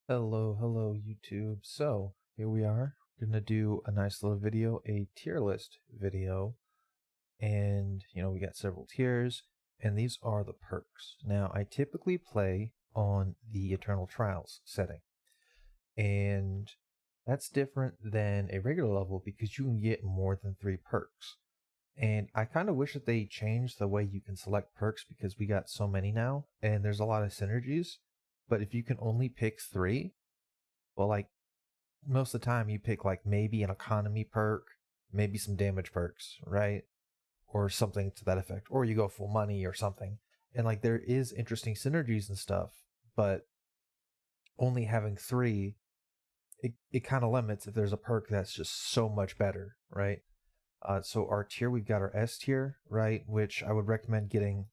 Hello YouTube. So here we are. We're gonna do a nice little video, a tier list video, and we got several tiers, and these are the perks. Now I typically play on the Eternal Trials setting, and that's different than a regular level because you can get more than 3 perks. And I kind of wish that they changed the way you can select perks because we got so many now, and there's a lot of synergies. But if you can only pick 3, well, like most of the time you pick like maybe an economy perk, maybe some damage perks, right? Or something to that effect. Or you go full money or something. And like there is interesting synergies and stuff, but only having 3, it kind of limits if there's a perk that's just so much better, right? So our tier, we've got our S tier, right? Which I would recommend getting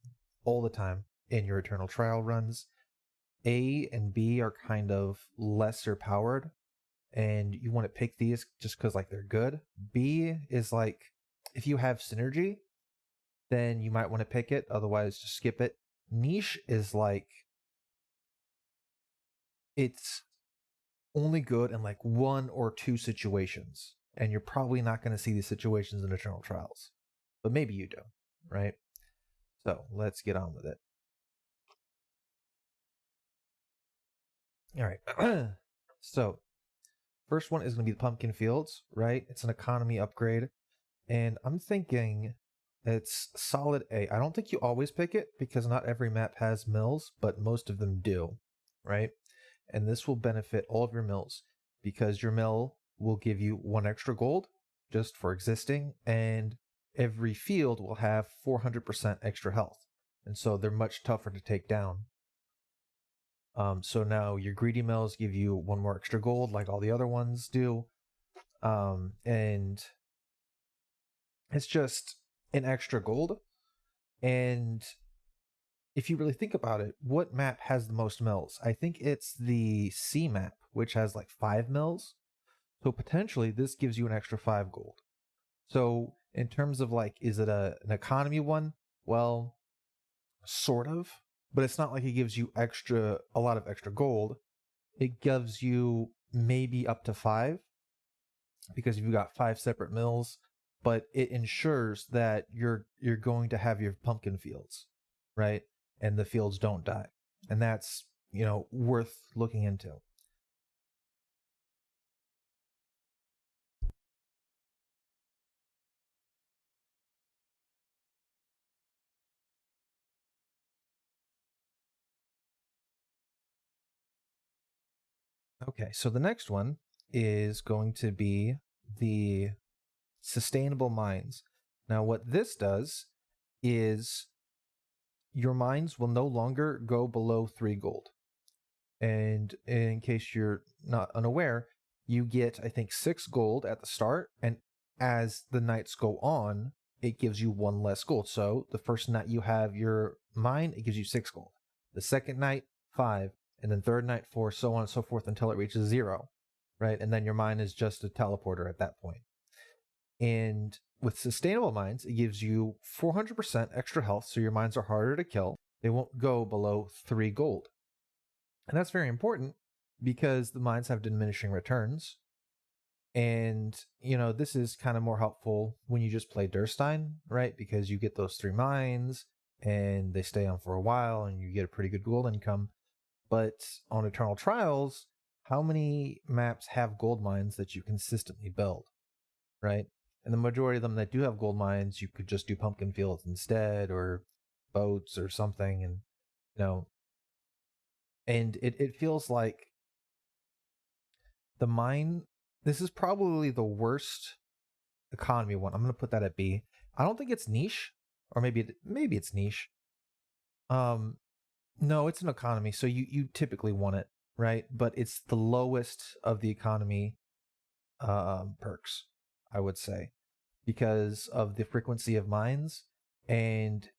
all the time in your Eternal Trial runs. A and B are kind of lesser powered, and you want to pick these just because like they're good. B is like if you have synergy, then you might want to pick it. Otherwise, just skip it. Niche is like it's only good in like 1 or 2 situations, and you're probably not going to see these situations in Eternal Trials, but maybe you do, right? So let's get on with it. All right. So first one is going to be the Pumpkin Fields, right? It's an economy upgrade. And I'm thinking it's solid A. I don't think you always pick it because not every map has mills, but most of them do, right? And this will benefit all of your mills because your mill will give you 1 extra gold just for existing, and every field will have 400% extra health. And so they're much tougher to take down. So now your greedy mills give you 1 more extra gold like all the other ones do. And it's just an extra gold. And if you really think about it, what map has the most mills? I think it's the C map, which has like 5 mills. So potentially this gives you an extra 5 gold. So in terms of like, is it an economy one? Well, sort of, but it's not like it gives you a lot of extra gold. It gives you maybe up to 5 because you've got 5 separate mills, but it ensures that you're going to have your pumpkin fields, right? And the fields don't die. And that's, worth looking into. Okay, so the next one is going to be the sustainable mines. Now, what this does is your mines will no longer go below 3 gold. And in case you're not unaware, you get, I think, 6 gold at the start, and as the nights go on, it gives you 1 less gold. So the first night you have your mine, it gives you 6 gold. The second night, 5, and then third night, 4, so on and so forth until it reaches 0, right? And then your mine is just a teleporter at that point. And with sustainable mines, it gives you 400% extra health, so your mines are harder to kill. They won't go below 3 gold. And that's very important because the mines have diminishing returns. And, this is kind of more helpful when you just play Durstein, right? Because you get those 3 mines and they stay on for a while and you get a pretty good gold income. But on Eternal Trials, how many maps have gold mines that you consistently build, right? And the majority of them that do have gold mines, you could just do pumpkin fields instead or boats or something. And, and it feels like the mine, this is probably the worst economy one. I'm going to put that at B. I don't think it's niche, or maybe it's niche. No, it's an economy, so you typically want it, right? But it's the lowest of the economy perks, I would say, because of the frequency of mines. And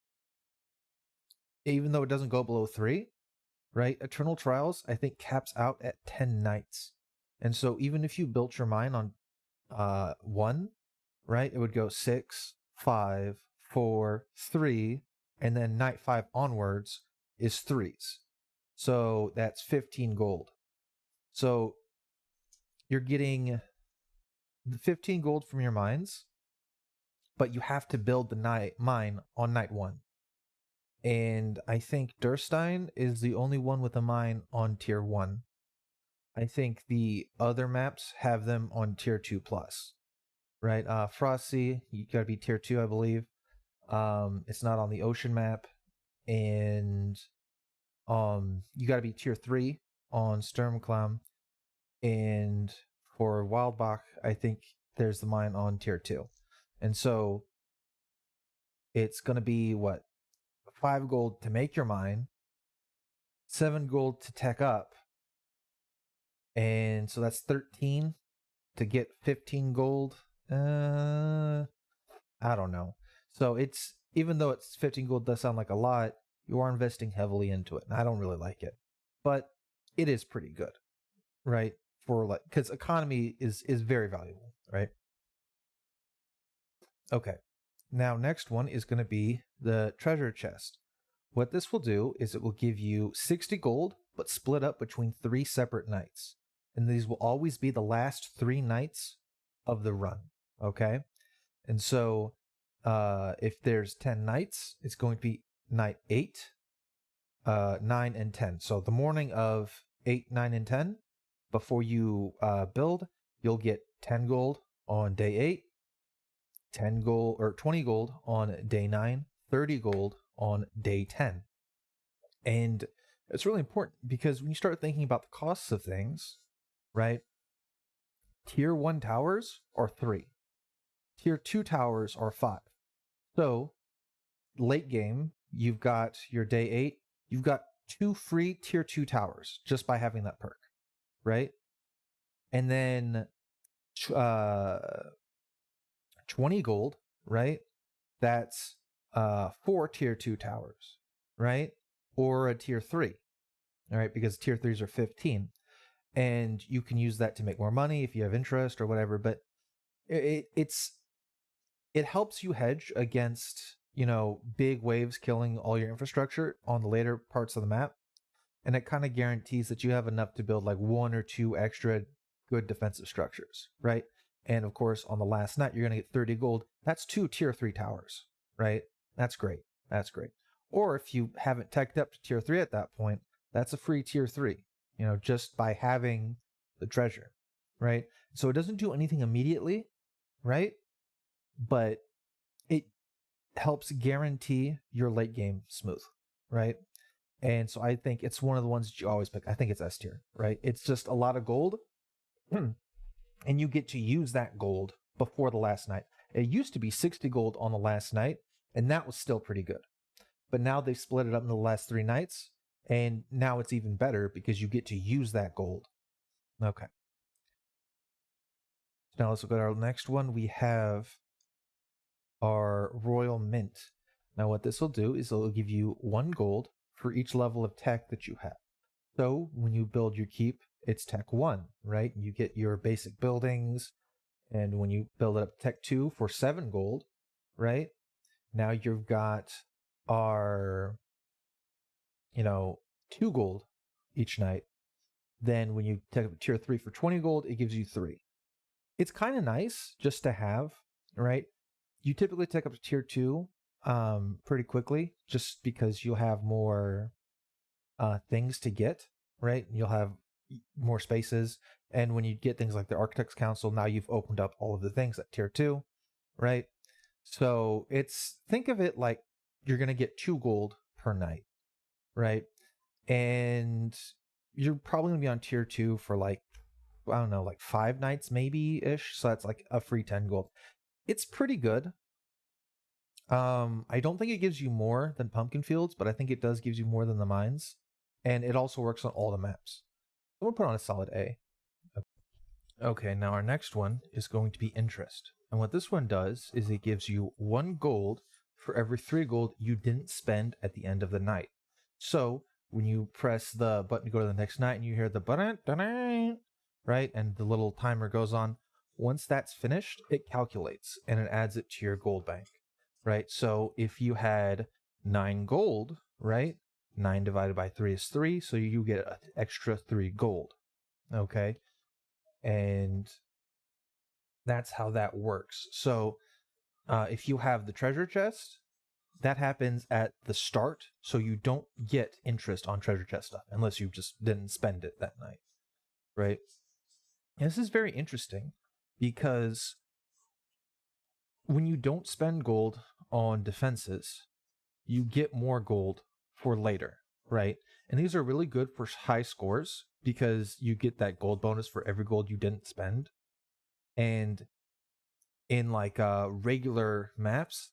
even though it doesn't go below 3, right? Eternal Trials, I think, caps out at 10 nights. And so even if you built your mine on 1, right, it would go 6, 5, 4, 3, and then night 5 onwards is 3s. So that's 15 gold. So you're getting 15 gold from your mines, but you have to build the mine on night 1. And I think Durstein is the only one with a mine on tier 1. I think the other maps have them on tier 2 plus. Right? Frosty, you gotta be tier 2, I believe. It's not on the ocean map. And you gotta be tier 3 on Sturmclam. And for Wildbach, I think there's the mine on tier 2. And so it's gonna be what? 5 gold to make your mine, 7 gold to tech up, and so that's 13 to get 15 gold. I don't know. So it's, even though it's 15 gold does sound like a lot, you are investing heavily into it, and I don't really like it, but it is pretty good, right? For like, because economy is very valuable, right? Okay, now next one is going to be the treasure chest. What this will do is it will give you 60 gold, but split up between 3 separate nights. And these will always be the last 3 nights of the run, okay? And so if there's 10 nights, it's going to be night 8, 9, and 10. So the morning of 8, 9, and 10, before you build, you'll get 10 gold on day 8, 10 gold or 20 gold on day 9, 30 gold on day 10. And it's really important because when you start thinking about the costs of things, right? Tier 1 towers are 3. Tier 2 towers are 5. So late game, you've got your day 8, you've got 2 free tier 2 towers just by having that perk, right? And then 20 gold, right? That's 4 tier 2 towers, right? Or a tier 3, all right? Because tier 3s are 15. And you can use that to make more money if you have interest or whatever. But it helps you hedge against, big waves killing all your infrastructure on the later parts of the map. And it kind of guarantees that you have enough to build like 1 or 2 extra good defensive structures, right? And of course, on the last night, you're going to get 30 gold. That's 2 tier 3 towers, right? That's great. That's great. Or if you haven't teched up to tier 3 at that point, that's a free tier 3, just by having the treasure, right? So it doesn't do anything immediately, right? But it helps guarantee your late game smooth, right? And so I think it's one of the ones that you always pick. I think it's S tier, right? It's just a lot of gold. And you get to use that gold before the last night. It used to be 60 gold on the last night, and that was still pretty good. But now they've split it up into the last 3 nights, and now it's even better because you get to use that gold. Okay. So now let's look at our next one. We have our Royal Mint. Now what this will do is it'll give you 1 gold for each level of tech that you have. So when you build your keep, it's tech 1, right? You get your basic buildings, and when you build it up to tech 2 for 7 gold, right? Now you've got our, 2 gold each night. Then when you take up tier 3 for 20 gold, it gives you 3. It's kind of nice just to have, right? You typically take up to tier 2 pretty quickly just because you'll have more things to get, right? You'll have more spaces. And when you get things like the Architects Council, now you've opened up all of the things at tier 2, right? So think of it like you're going to get 2 gold per night, right? And you're probably going to be on tier 2 for like, I don't know, like 5 nights maybe ish. So that's like a free 10 gold. It's pretty good. I don't think it gives you more than Pumpkin Fields, but I think it does gives you more than the mines. And it also works on all the maps. I'm going to put on a solid A. Okay, now our next one is going to be interest. And what this one does is it gives you 1 gold for every 3 gold you didn't spend at the end of the night. So when you press the button to go to the next night and you hear the button, right, and the little timer goes on, once that's finished, it calculates and it adds it to your gold bank, right? So if you had 9 gold, right, 9 divided by 3 is 3, so you get an extra 3 gold. Okay. And that's how that works. So if you have the treasure chest, that happens at the start. So you don't get interest on treasure chest stuff unless you just didn't spend it that night. Right. And this is very interesting because when you don't spend gold on defenses, you get more gold for later, right? And these are really good for high scores because you get that gold bonus for every gold you didn't spend. And in like regular maps,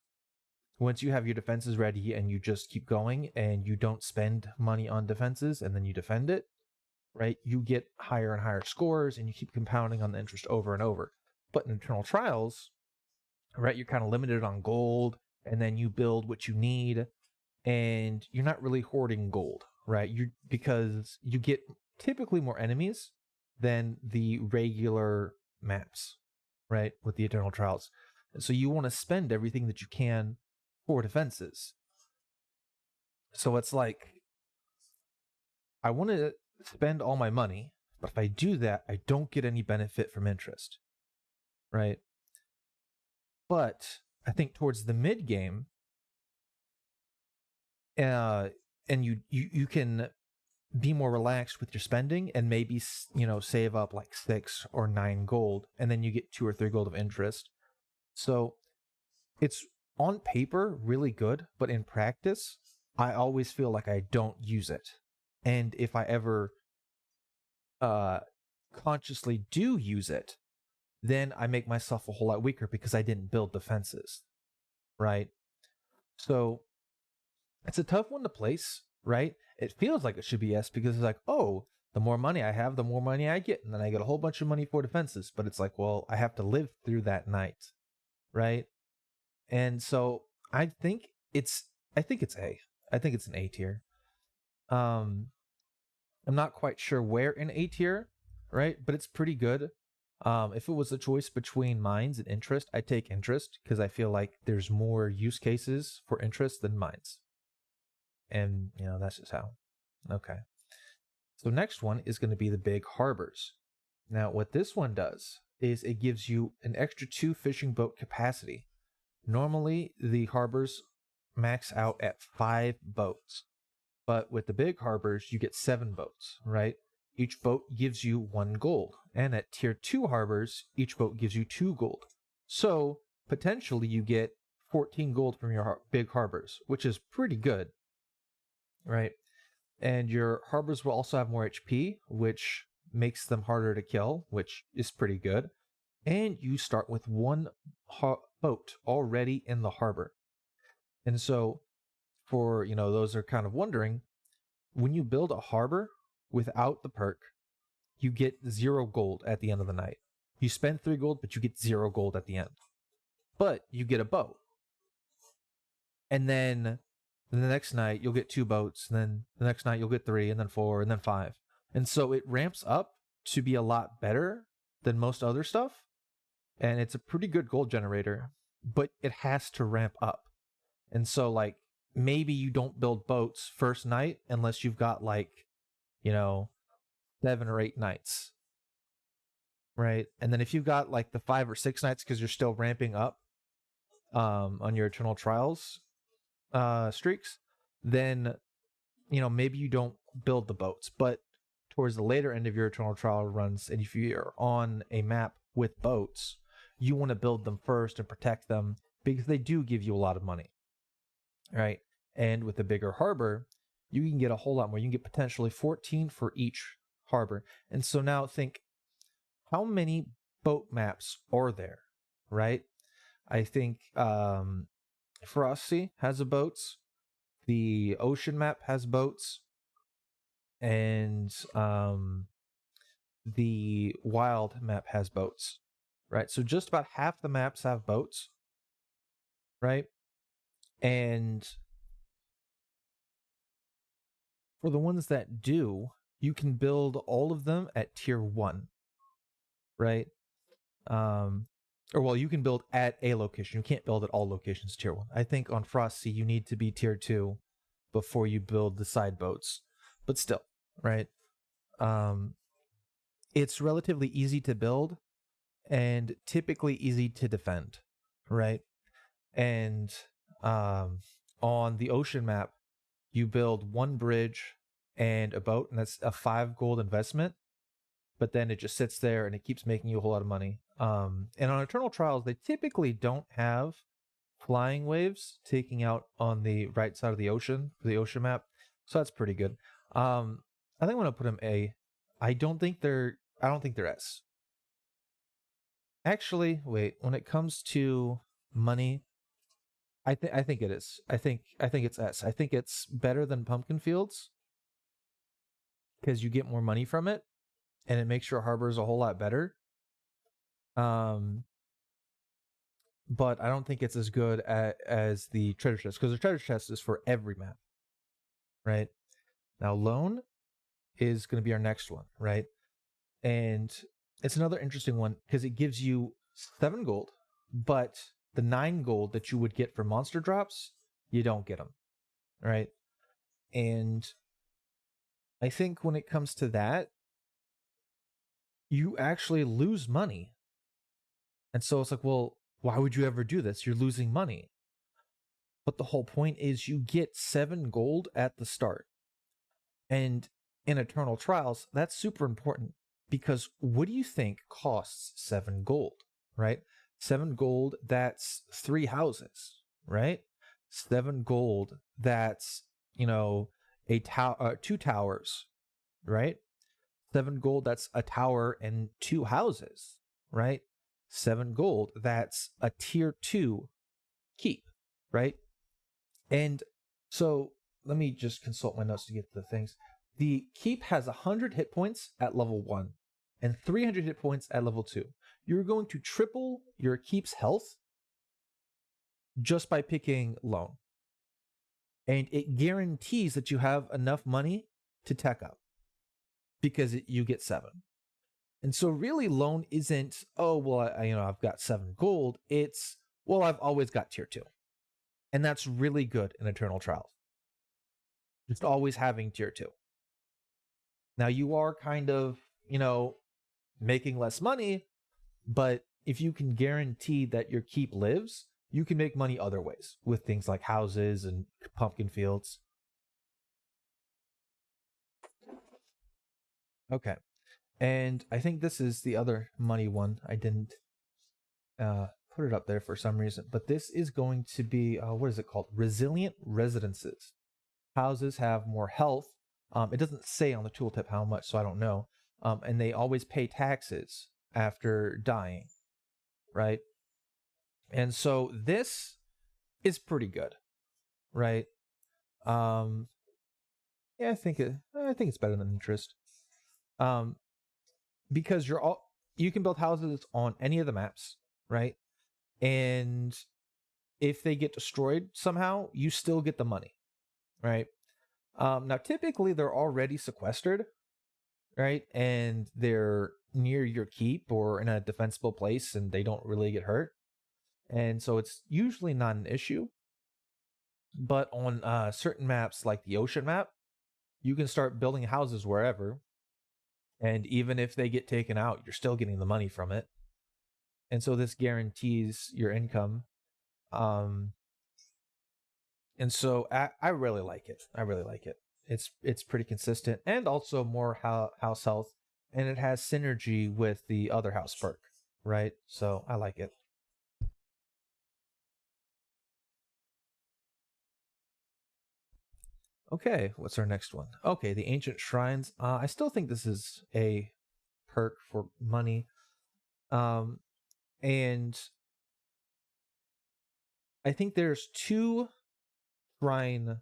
once you have your defenses ready and you just keep going and you don't spend money on defenses and then you defend it, right? You get higher and higher scores and you keep compounding on the interest over and over. But in Eternal Trials, right, you're kind of limited on gold and then you build what you need and you're not really hoarding gold, right? Because you get typically more enemies than the regular maps, right? With the Eternal Trials. And so you want to spend everything that you can for defenses. So it's like, I want to spend all my money, but if I do that, I don't get any benefit from interest, right? But I think towards the mid game, and you can be more relaxed with your spending and maybe save up like 6 or 9 gold, and then you get 2 or 3 gold of interest. So it's on paper really good, but in practice, I always feel like I don't use it. And if I ever consciously do use it, then I make myself a whole lot weaker because I didn't build defenses, right? So it's a tough one to place, right? It feels like it should be S because it's like, oh, the more money I have, the more money I get. And then I get a whole bunch of money for defenses. But it's like, well, I have to live through that night, right? And so I think it's A. I think it's an A tier. I'm not quite sure where in A tier, right? But it's pretty good. If it was a choice between mines and interest, I'd take interest because I feel like there's more use cases for interest than mines. And, that's just how. Okay. So next one is going to be the big harbors. Now, what this one does is it gives you an extra 2 fishing boat capacity. Normally, the harbors max out at 5 boats. But with the big harbors, you get 7 boats, right? Each boat gives you 1 gold. And at tier 2 harbors, each boat gives you 2 gold. So, potentially, you get 14 gold from your big harbors, which is pretty good, right? And your harbors will also have more HP, which makes them harder to kill, which is pretty good. And you start with 1 boat already in the harbor. And so, for those are kind of wondering, when you build a harbor without the perk, you get 0 gold at the end of the night. You spend 3 gold, but you get 0 gold at the end. But you get a boat. And then the next night you'll get 2 boats, and then the next night you'll get 3, and then 4, and then 5. And so it ramps up to be a lot better than most other stuff. And it's a pretty good gold generator, but it has to ramp up. And so like maybe you don't build boats first night unless you've got like, 7 or 8 nights. Right? And then if you've got like the 5 or 6 nights because you're still ramping up on your Eternal Trials streaks, then maybe you don't build the boats. But towards the later end of your Eternal Trial runs, and if you're on a map with boats, you want to build them first and protect them because they do give you a lot of money, right? And with a bigger harbor, you can get a whole lot more. You can get potentially 14 for each harbor. And so now think, how many boat maps are there, right? I think Frosty has a boats. The ocean map has boats. And the wild map has boats, right? So just about half the maps have boats, right? And for the ones that do, you can build all of them at tier 1, right? Or well, you can build at a location. You can't build at all locations tier 1. I think on Frosty you need to be tier 2 before you build the side boats, but still, right? it's relatively easy to build and typically easy to defend, right? And on the ocean map, you build one bridge and a boat, and that's a 5 gold investment. But then it just sits there and it keeps making you a whole lot of money. And on Eternal Trials, they typically don't have flying waves taking out on the right side of the ocean for the ocean map, so that's pretty good. I think I'm gonna put them A. I don't think they're S. Actually, wait. When it comes to money, I think it is. I think it's S. I think it's better than Pumpkin Fields because you get more money from it, and it makes your harbors a whole lot better. But I don't think it's as good as the treasure chest, because the treasure chest is for every map, right? Now, loan is going to be our next one, right? And it's another interesting one because it gives you 7 gold, but the 9 gold that you would get for monster drops, you don't get them, right? And I think when it comes to that, you actually lose money. And so it's like, well, why would you ever do this? You're losing money. But the whole point is you get 7 gold at the start. And in Eternal Trials, that's super important because what do you think costs 7 gold, right? 7 gold, that's 3 houses, right? 7 gold, that's, a 2 towers, right? 7 gold, that's a tower and 2 houses, right? 7 gold, that's a tier 2 keep, right? And so let me just consult my notes to get to the things. The keep has 100 hit points at level 1 and 300 hit points at level 2. You're going to triple your keep's health just by picking loan. And it guarantees that you have enough money to tech up because you get 7. And so really loan isn't, oh, well, I've got 7 gold. It's, well, I've always got tier 2. And that's really good in Eternal Trials. Just always having tier 2. Now you are kind of, making less money, but if you can guarantee that your keep lives, you can make money other ways with things like houses and pumpkin fields. Okay. And I think this is the other money one. I didn't put it up there for some reason, but this is going to be, what is it called? Resilient residences. Houses have more health. It doesn't say on the tooltip how much, so I don't know. And they always pay taxes after dying, right? And so this is pretty good, right? Yeah, I think it's better than interest. Because you can build houses on any of the maps, right? And if they get destroyed somehow, you still get the money, right? Now, typically they're already sequestered, right? And they're near your keep or in a defensible place and they don't really get hurt. And so it's usually not an issue. But on certain maps like the ocean map, you can start building houses wherever. And even if they get taken out, you're still getting the money from it. And so this guarantees your income. And so I really like it. I really like it. It's pretty consistent and also more house health, and it has synergy with the other house perk, right? So I like it. Okay, what's our next one? Okay, the Ancient Shrines. I still think this is a perk for money. And I think there's 2 shrine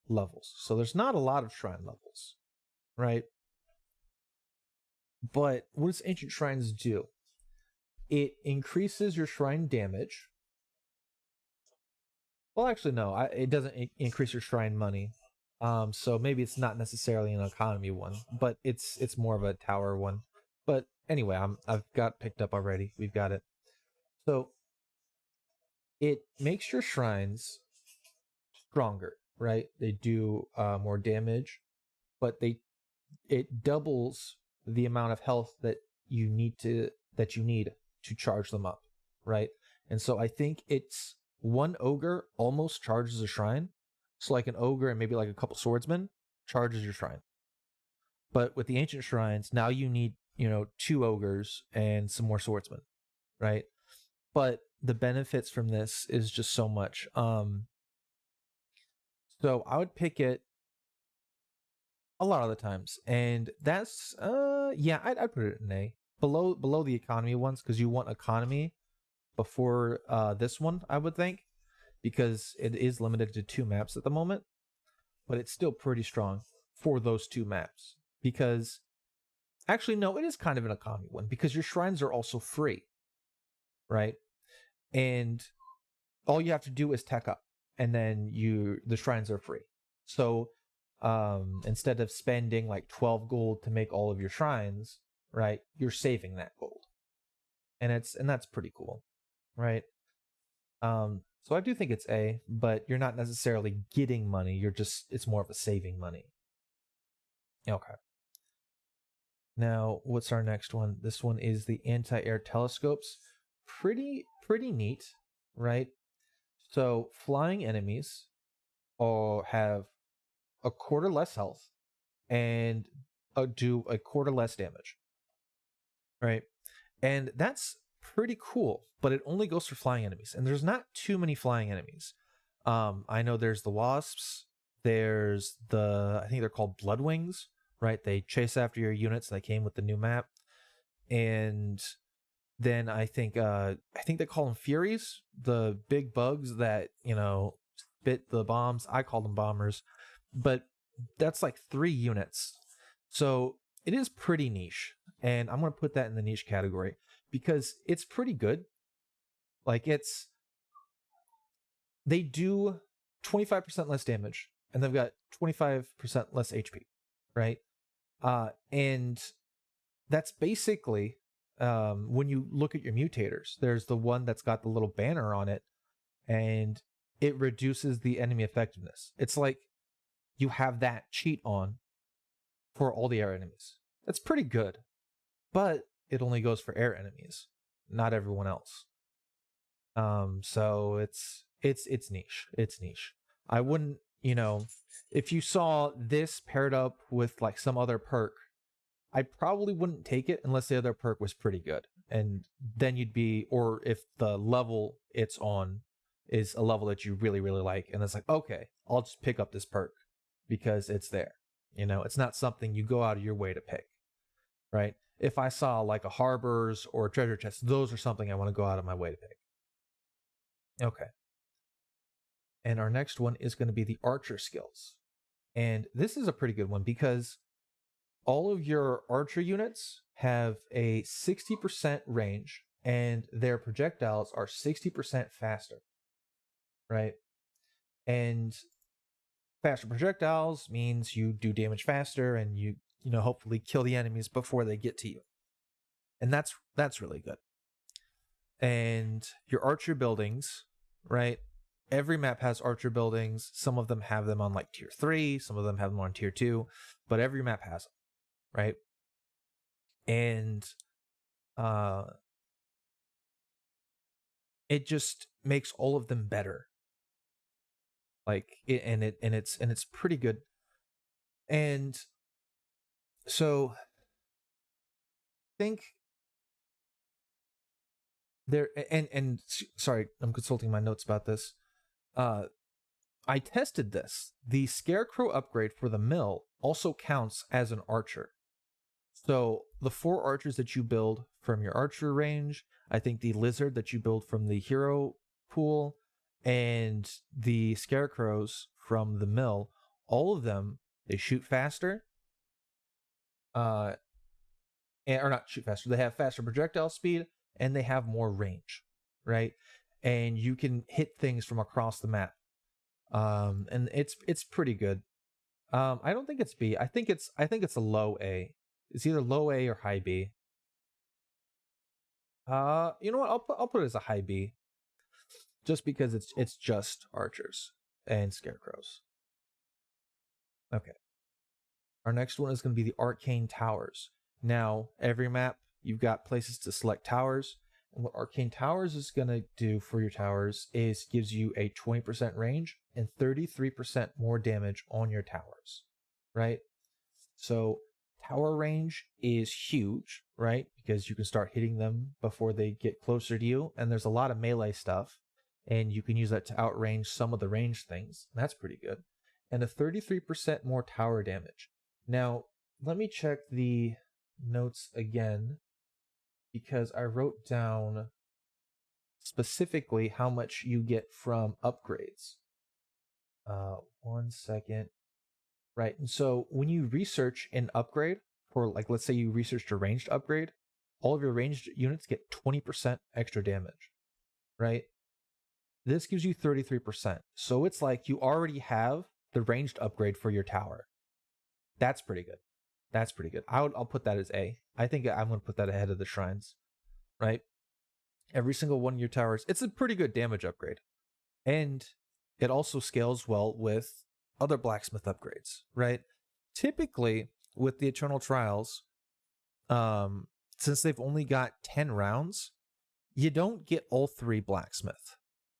levels. So there's not a lot of shrine levels, right? But what does Ancient Shrines do? It increases your shrine damage. Well, actually, no, it doesn't increase your shrine money. So maybe it's not necessarily an economy one, but it's more of a tower one. But anyway, I've got picked up already. We've got it. So it makes your shrines stronger, right? They do more damage, but it doubles the amount of health that you need to charge them up, right? And so I think it's one ogre almost charges a shrine. So like an ogre and maybe like a couple swordsmen charges your shrine. But with the ancient shrines, now you need, 2 ogres and some more swordsmen, right? But the benefits from this is just so much. So I would pick it a lot of the times, and that's I'd put it in A, below the economy ones, because you want economy before this one, I would think, because it is limited to 2 maps at the moment, but it's still pretty strong for those 2 maps. Because actually, no, it is kind of an economy one, because your shrines are also free, right? And all you have to do is tech up, and then the shrines are free. So instead of spending like 12 gold to make all of your shrines, right, you're saving that gold, and that's pretty cool, right? So I do think it's A, but you're not necessarily getting money, it's more of a saving money. Okay. Now, what's our next one? This one is the anti-air telescopes. Pretty neat, right? So flying enemies have a quarter less health and do a quarter less damage, right? And that's pretty cool, but it only goes for flying enemies, and there's not too many flying enemies. I know there's the wasps, there's I think they're called bloodwings, right? They chase after your units. They came with the new map. And then I think they call them furies, the big bugs that, spit the bombs. I call them bombers, but that's like 3 units. So it is pretty niche, and I'm going to put that in the niche category because it's pretty good. Like they do 25% less damage, and they've got 25% less HP, right? And that's basically, when you look at your mutators, there's the one that's got the little banner on it, and it reduces the enemy effectiveness. It's like you have that cheat on for all the air enemies. That's pretty good, but it only goes for air enemies, not everyone else. So it's niche. It's niche. I wouldn't, if you saw this paired up with like some other perk, I probably wouldn't take it unless the other perk was pretty good. And then or if the level it's on is a level that you really, really like. And it's like, okay, I'll just pick up this perk because it's there. It's not something you go out of your way to pick, right? If I saw like a harbors or a treasure chest, those are something I want to go out of my way to pick. Okay. And our next one is going to be the archer skills. And this is a pretty good one because all of your archer units have a 60% range and their projectiles are 60% faster, right? And faster projectiles means you do damage faster and you hopefully kill the enemies before they get to you. And that's really good. And your archer buildings, right? Every map has archer buildings. Some of them have them on like tier 3, some of them have them on tier 2, but every map has them, right? And it just makes all of them better. It's pretty good. And so think there, and sorry, I'm consulting my notes about this. I tested this. The scarecrow upgrade for the mill also counts as an archer. So the 4 archers that you build from your archer range, I think the lizard that you build from the hero pool, and the scarecrows from the mill, all of them, they shoot faster. Or not shoot faster. They have faster projectile speed and they have more range, right? And you can hit things from across the map. And it's pretty good. I don't think it's B. I think it's a low A. It's either low A or high B. You know what? I'll put it as a high B, just because it's just archers and scarecrows. Okay. Our next one is going to be the Arcane Towers. Now, every map, you've got places to select towers. And what Arcane Towers is going to do for your towers is gives you a 20% range and 33% more damage on your towers, right? So tower range is huge, right? Because you can start hitting them before they get closer to you. And there's a lot of melee stuff. And you can use that to outrange some of the range things. That's pretty good. And a 33% more tower damage. Now, let me check the notes again, because I wrote down specifically how much you get from upgrades. 1 second. Right, and so when you research an upgrade for, like, let's say you researched a ranged upgrade, all of your ranged units get 20% extra damage, right? This gives you 33%. So it's like you already have the ranged upgrade for your tower. That's pretty good. That's pretty good. I'll put that as A. I think I'm going to put that ahead of the shrines, right? Every single one of your towers, it's a pretty good damage upgrade. And it also scales well with other blacksmith upgrades, right? Typically, with the Eternal Trials, since they've only got 10 rounds, you don't get all 3 blacksmith,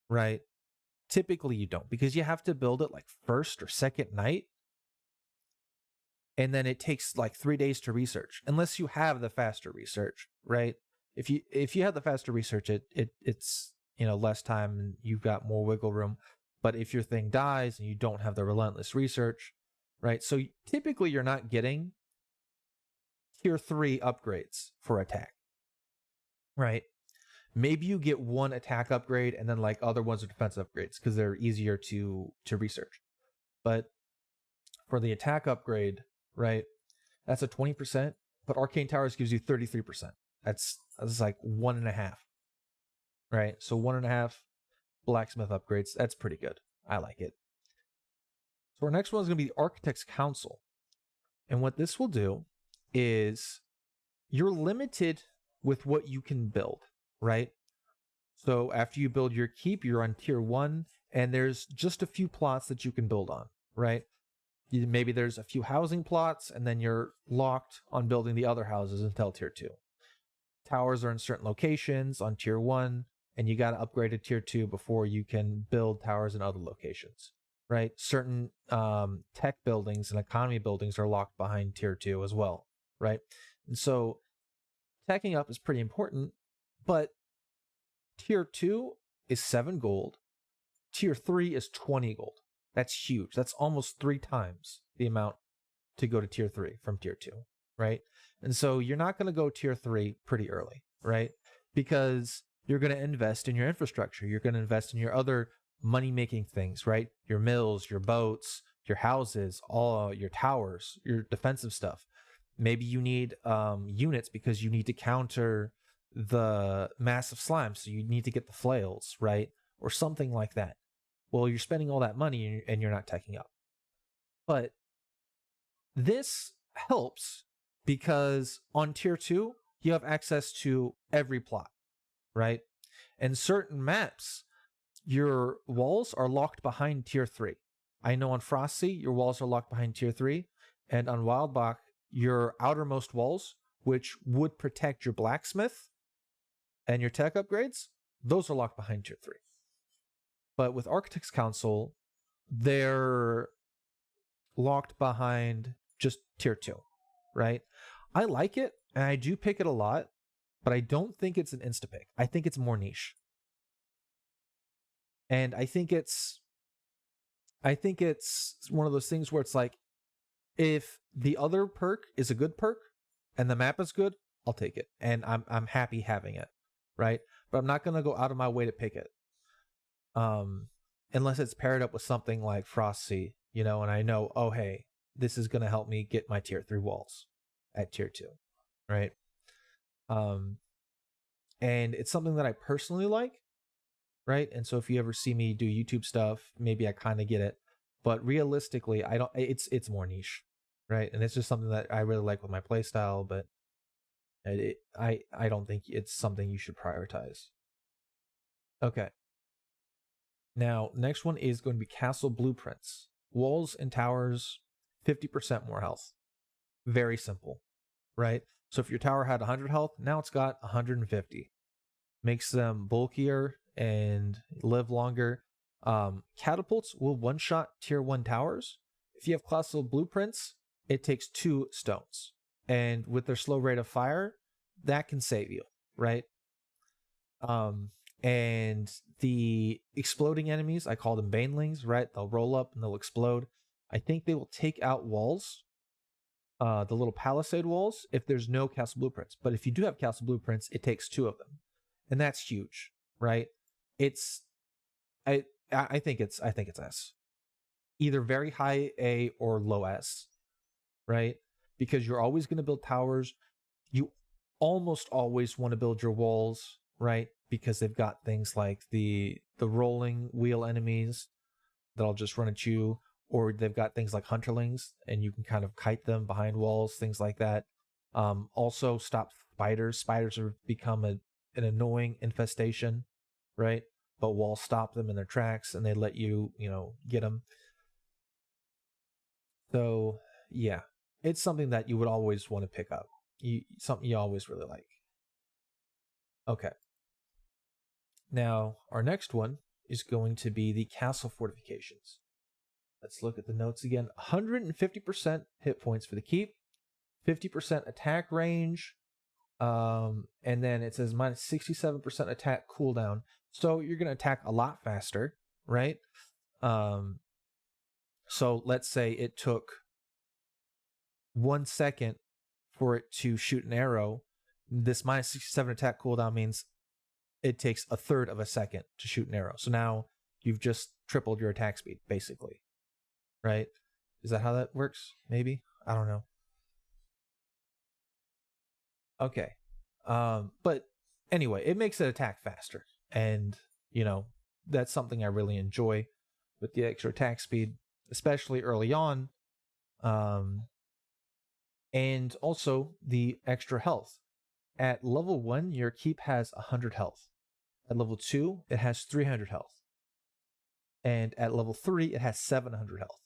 right? Typically, you don't, because you have to build it like first or second night, and then it takes like 3 days to research, unless you have the faster research, right? If you have the faster research, it's less time and you've got more wiggle room. But if your thing dies and you don't have the Relentless research, right? So typically you're not getting tier 3 upgrades for attack, right? Maybe you get one attack upgrade and then like other ones are defense upgrades because they're easier to research. But for the attack upgrade, right, that's a 20%, but Arcane Towers gives you 33%. That's like 1.5, right? So 1.5 blacksmith upgrades. That's pretty good. I like it. So our next one is going to be the Architect's Council. And what this will do is you're limited with what you can build, right? So after you build your keep, you're on tier 1, and there's just a few plots that you can build on, right? Maybe there's a few housing plots, and then you're locked on building the other houses until tier 2. Towers are in certain locations on tier 1, and you got to upgrade to tier 2 before you can build towers in other locations, right? Certain tech buildings and economy buildings are locked behind tier 2 as well, right? And so teching up is pretty important, but tier 2 is 7 gold. Tier 3 is 20 gold. That's huge. That's almost 3 times the amount to go to tier 3 from tier 2, right? And so you're not going to go tier 3 pretty early, right? Because you're going to invest in your infrastructure. You're going to invest in your other money-making things, right? Your mills, your boats, your houses, all your towers, your defensive stuff. Maybe you need units because you need to counter the massive slime, so you need to get the flails, right? Or something like that. Well, you're spending all that money and you're not teching up. But this helps because on tier 2, you have access to every plot, right? And certain maps, your walls are locked behind tier 3. I know on Frosty, your walls are locked behind tier 3. And on Wildbach, your outermost walls, which would protect your blacksmith and your tech upgrades, those are locked behind tier 3. But with Architect's Council, they're locked behind just tier 2, right? I like it, and I do pick it a lot, but I don't think it's an insta-pick. I think it's more niche. And I think it's one of those things where it's like, if the other perk is a good perk and the map is good, I'll take it. And I'm happy having it, right? But I'm not going to go out of my way to pick it. Unless it's paired up with something like Frosty, and I know, oh, hey, this is going to help me get my tier 3 walls at tier 2, right? And it's something that I personally like, right? And so if you ever see me do YouTube stuff, maybe I kind of get it, but realistically, it's more niche, right? And it's just something that I really like with my playstyle, but I don't think it's something you should prioritize. Okay. Now, next one is going to be Castle Blueprints. Walls and towers, 50% more health. Very simple, right? So if your tower had 100 health, now it's got 150. Makes them bulkier and live longer. Catapults will one-shot tier 1 towers. If you have classical blueprints, it takes 2 stones. And with their slow rate of fire, that can save you, right? And the exploding enemies, I call them banelings, right? They'll roll up and they'll explode. I think they will take out walls, the little palisade walls, if there's no castle blueprints. But if you do have castle blueprints, it takes 2 of them. And that's huge, right? I think it's S. Either very high A or low S, right? Because you're always going to build towers. You almost always want to build your walls, right? Because they've got things like the rolling wheel enemies that'll just run at you, or they've got things like hunterlings, and you can kind of kite them behind walls, things like that. Also, stop spiders. Spiders have become an annoying infestation, right? But walls stop them in their tracks, and they let you, get them. So, yeah, it's something that you would always want to pick up. Something you always really like. Okay. Now, our next one is going to be the castle fortifications. Let's look at the notes again. 150% hit points for the keep, 50% attack range, and then it says minus 67% attack cooldown. So you're going to attack a lot faster, right? So let's say it took 1 second for it to shoot an arrow. This minus 67 attack cooldown means it takes a third of a second to shoot an arrow. So now you've just tripled your attack speed, basically. Right? Is that how that works? Maybe? I don't know. Okay. But anyway, it makes it attack faster. And, that's something I really enjoy with the extra attack speed, especially early on. And also the extra health. At level 1, your keep has 100 health. At level 2, it has 300 health. And at level 3, it has 700 health.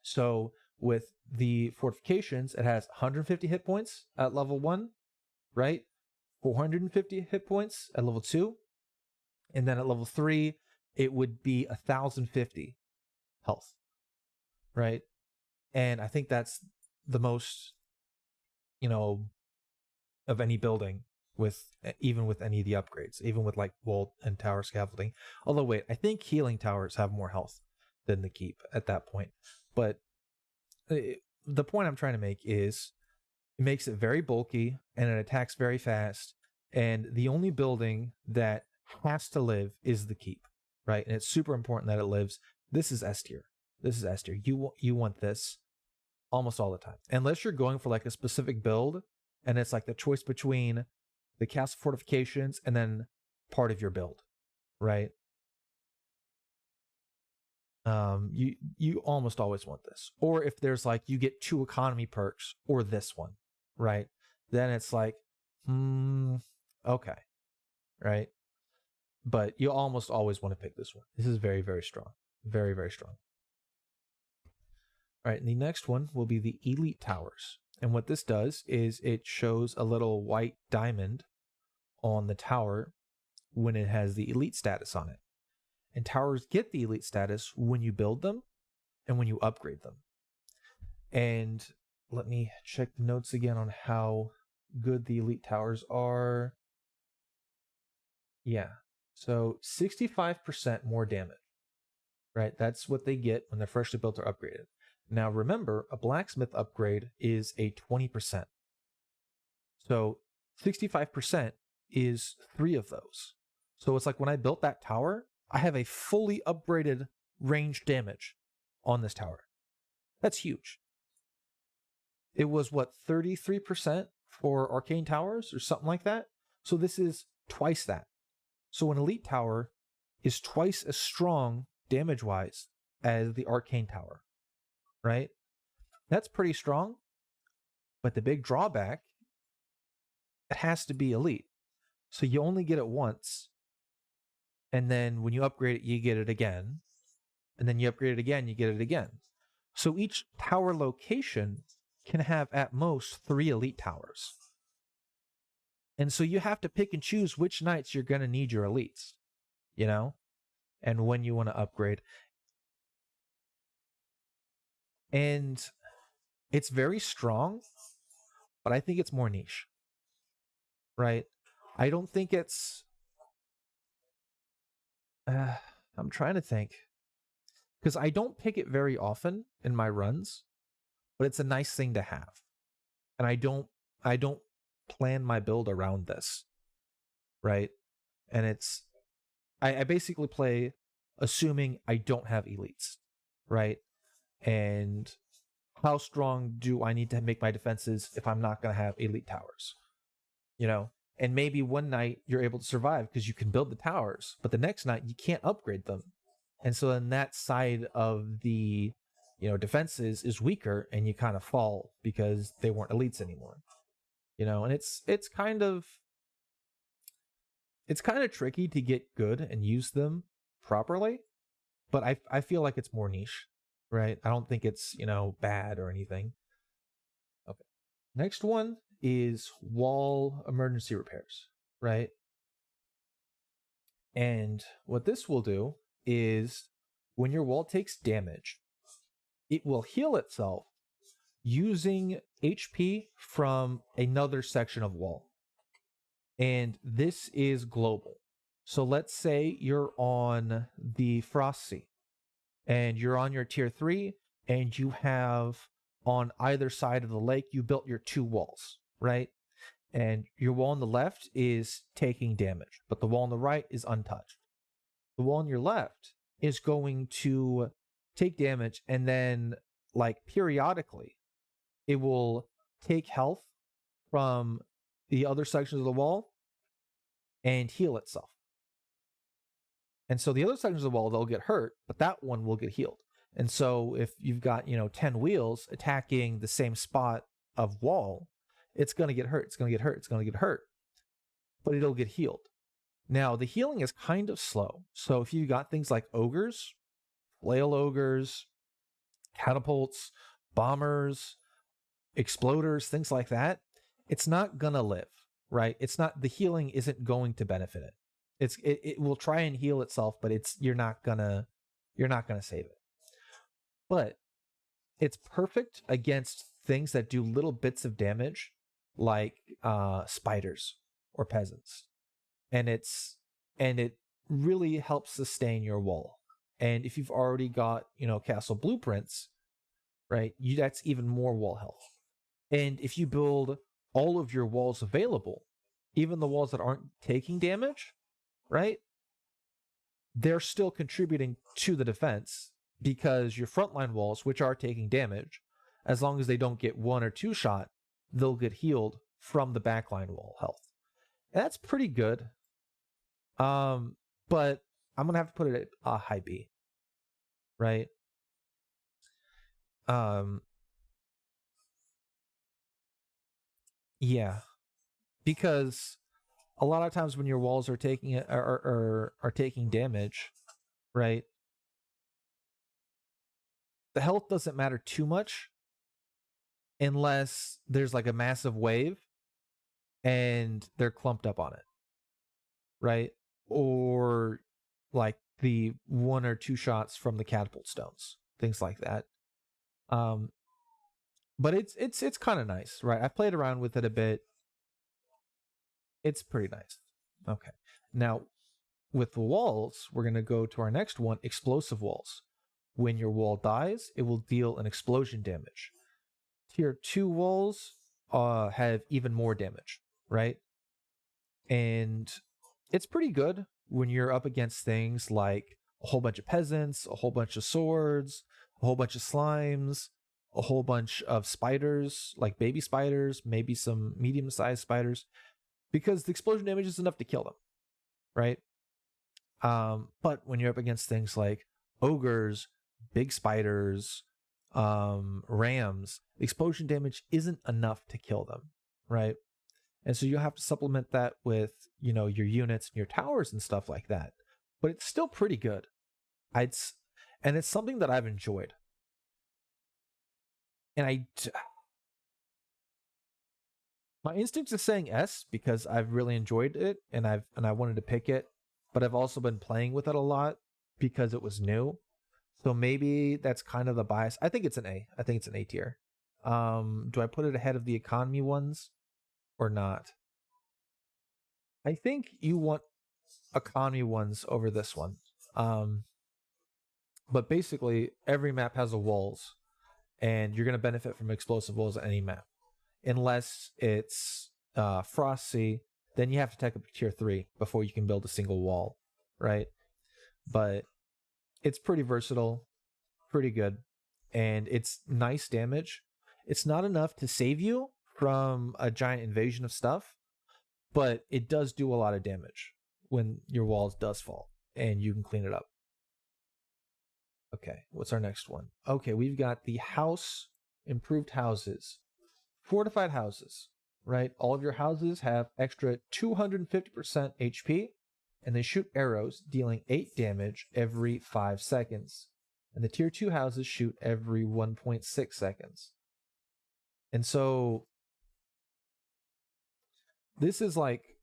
So with the fortifications, it has 150 hit points at level 1, right? 450 hit points at level 2. And then at level 3, it would be 1,050 health, right? And I think that's the most, of any building, even with any of the upgrades, even with like wall and tower scaffolding. Although wait, I think healing towers have more health than the keep at that point. But the point I'm trying to make is it makes it very bulky and it attacks very fast. And the only building that has to live is the keep, right? And it's super important that it lives. This is S tier. This is S tier. You want this almost all the time, unless you're going for like a specific build and it's like the choice between the castle fortifications and then part of your build, right? You almost always want this. Or if there's like you get 2 economy perks or this one, right? Then it's like, okay, right? But you almost always want to pick this one. This is very, very strong. Very, very strong. All right, and the next one will be the Elite Towers. And what this does is it shows a little white diamond on the tower when it has the Elite status on it. And towers get the Elite status when you build them and when you upgrade them. And let me check the notes again on how good the Elite Towers are. Yeah, so 65% more damage, right? That's what they get when they're freshly built or upgraded. Now remember, a blacksmith upgrade is a 20%. So 65% is 3 of those. So it's like when I built that tower, I have a fully upgraded ranged damage on this tower. That's huge. It was 33% for Arcane towers or something like that. So this is twice that. So an Elite tower is twice as strong damage-wise as the Arcane tower, right? That's pretty strong. But the big drawback, it has to be Elite. So you only get it once. And then when you upgrade it, you get it again. And then you upgrade it again, you get it again. So each tower location can have at most 3 elite towers. And so you have to pick and choose which nights you're going to need your elites, you know, and when you want to upgrade. And it's very strong, but I think it's more niche, right? I don't think it's... I'm trying to think. Because I don't pick it very often in my runs, but it's a nice thing to have. And I don't plan my build around this, right? And it's... I basically play assuming I don't have elites, right? And how strong do I need to make my defenses if I'm not going to have elite towers? You know? And maybe one night you're able to survive because you can build the towers, but the next night you can't upgrade them. And so then that side of the, you know, defenses is weaker and you kind of fall because they weren't elites anymore. You know, and it's kind of tricky to get good and use them properly, but I feel like it's more niche, right? I don't think it's, you know, bad or anything. Okay. Next one is wall emergency repairs, right? And what this will do is when your wall takes damage, it will heal itself using HP from another section of wall. And this is global. So let's say you're on the Frost Sea and you're on your tier 3 and you have on either side of the lake, you built your 2 walls, right? And your wall on the left is taking damage, but the wall on the right is untouched. The wall on your left is going to take damage, and then, like, periodically, it will take health from the other sections of the wall and heal itself. And so the other sections of the wall, they'll get hurt, but that one will get healed. And so if you've got, 10 wheels attacking the same spot of wall, it's going to get hurt. It's going to get hurt. It's going to get hurt. But it'll get healed. Now, the healing is kind of slow. So if you got things like ogres, flail ogres, catapults, bombers, exploders, things like that, it's not going to live, right? It's not, the healing isn't going to benefit it. It will try and heal itself, but you're not gonna save it. But it's perfect against things that do little bits of damage, like spiders or peasants, and it really helps sustain your wall. And if you've already got castle blueprints, right, that's even more wall health. And if you build all of your walls available, even the walls that aren't taking damage, right, they're still contributing to the defense, because your frontline walls, which are taking damage, as long as they don't get 1 or 2 shot, they'll get healed from the backline wall health. And that's pretty good. But I'm gonna have to put it at a high B, right? Yeah, because a lot of times when your walls are taking are taking damage, right, the health doesn't matter too much unless there's like a massive wave and they're clumped up on it, right? Or like the 1 or 2 shots from the catapult stones, things like that. But it's kind of nice, right? I've played around with it a bit. It's pretty nice. Okay. Now, with the walls, we're going to go to our next one, explosive walls. When your wall dies, it will deal an explosion damage. Tier 2 walls have even more damage, right? And it's pretty good when you're up against things like a whole bunch of peasants, a whole bunch of swords, a whole bunch of slimes, a whole bunch of spiders, like baby spiders, maybe some medium-sized spiders, because the explosion damage is enough to kill them, right? But when you're up against things like ogres, big spiders, rams, the explosion damage isn't enough to kill them, right? And so you have to supplement that with, your units and your towers and stuff like that. But it's still pretty good. And it's something that I've enjoyed. And My instinct is saying S because I've really enjoyed it and I wanted to pick it, but I've also been playing with it a lot because it was new. So maybe that's kind of the bias. I think it's an A. I think it's an A tier. Do I put it ahead of the economy ones or not? I think you want economy ones over this one. But basically every map has a walls and you're going to benefit from explosive walls on any map. Unless it's Frosty, then you have to take up to tier 3 before you can build a single wall, right? But it's pretty versatile, pretty good, and it's nice damage. It's not enough to save you from a giant invasion of stuff, but it does do a lot of damage when your walls does fall, and you can clean it up. Okay, what's our next one? Okay, we've got the house, improved houses. Fortified houses, right? All of your houses have extra 250% HP, and they shoot arrows, dealing 8 damage every 5 seconds. And the tier 2 houses shoot every 1.6 seconds. And so this is like,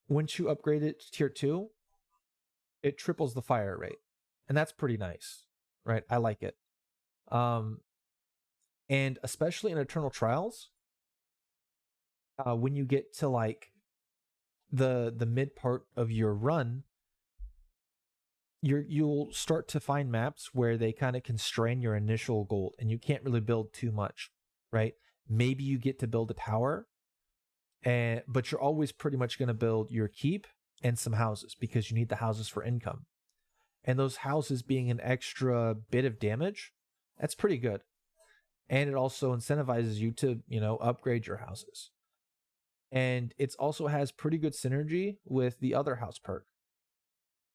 once you upgrade it to tier 2, it triples the fire rate. And that's pretty nice, right? I like it. And especially in Eternal Trials, when you get to like the mid part of your run, you'll start to find maps where they kind of constrain your initial gold and you can't really build too much, right? Maybe you get to build a tower, but you're always pretty much going to build your keep and some houses because you need the houses for income. And those houses being an extra bit of damage, that's pretty good. And it also incentivizes you to, upgrade your houses. And it also has pretty good synergy with the other house perk.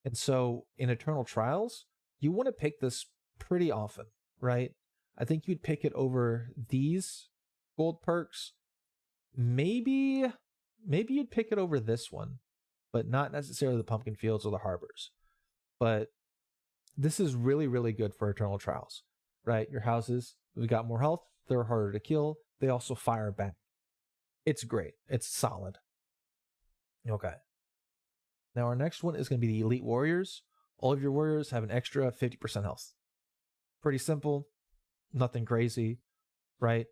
And so in Eternal Trials, you want to pick this pretty often, right? I think you'd pick it over these gold perks. Maybe you'd pick it over this one, but not necessarily the pumpkin fields or the harbors. But this is really, really good for Eternal Trials, right? Your houses, we got more health, they're harder to kill, they also fire back. It's great. It's solid. Okay. Now our next one is going to be the Elite Warriors. All of your warriors have an extra 50% health. Pretty simple. Nothing crazy, right?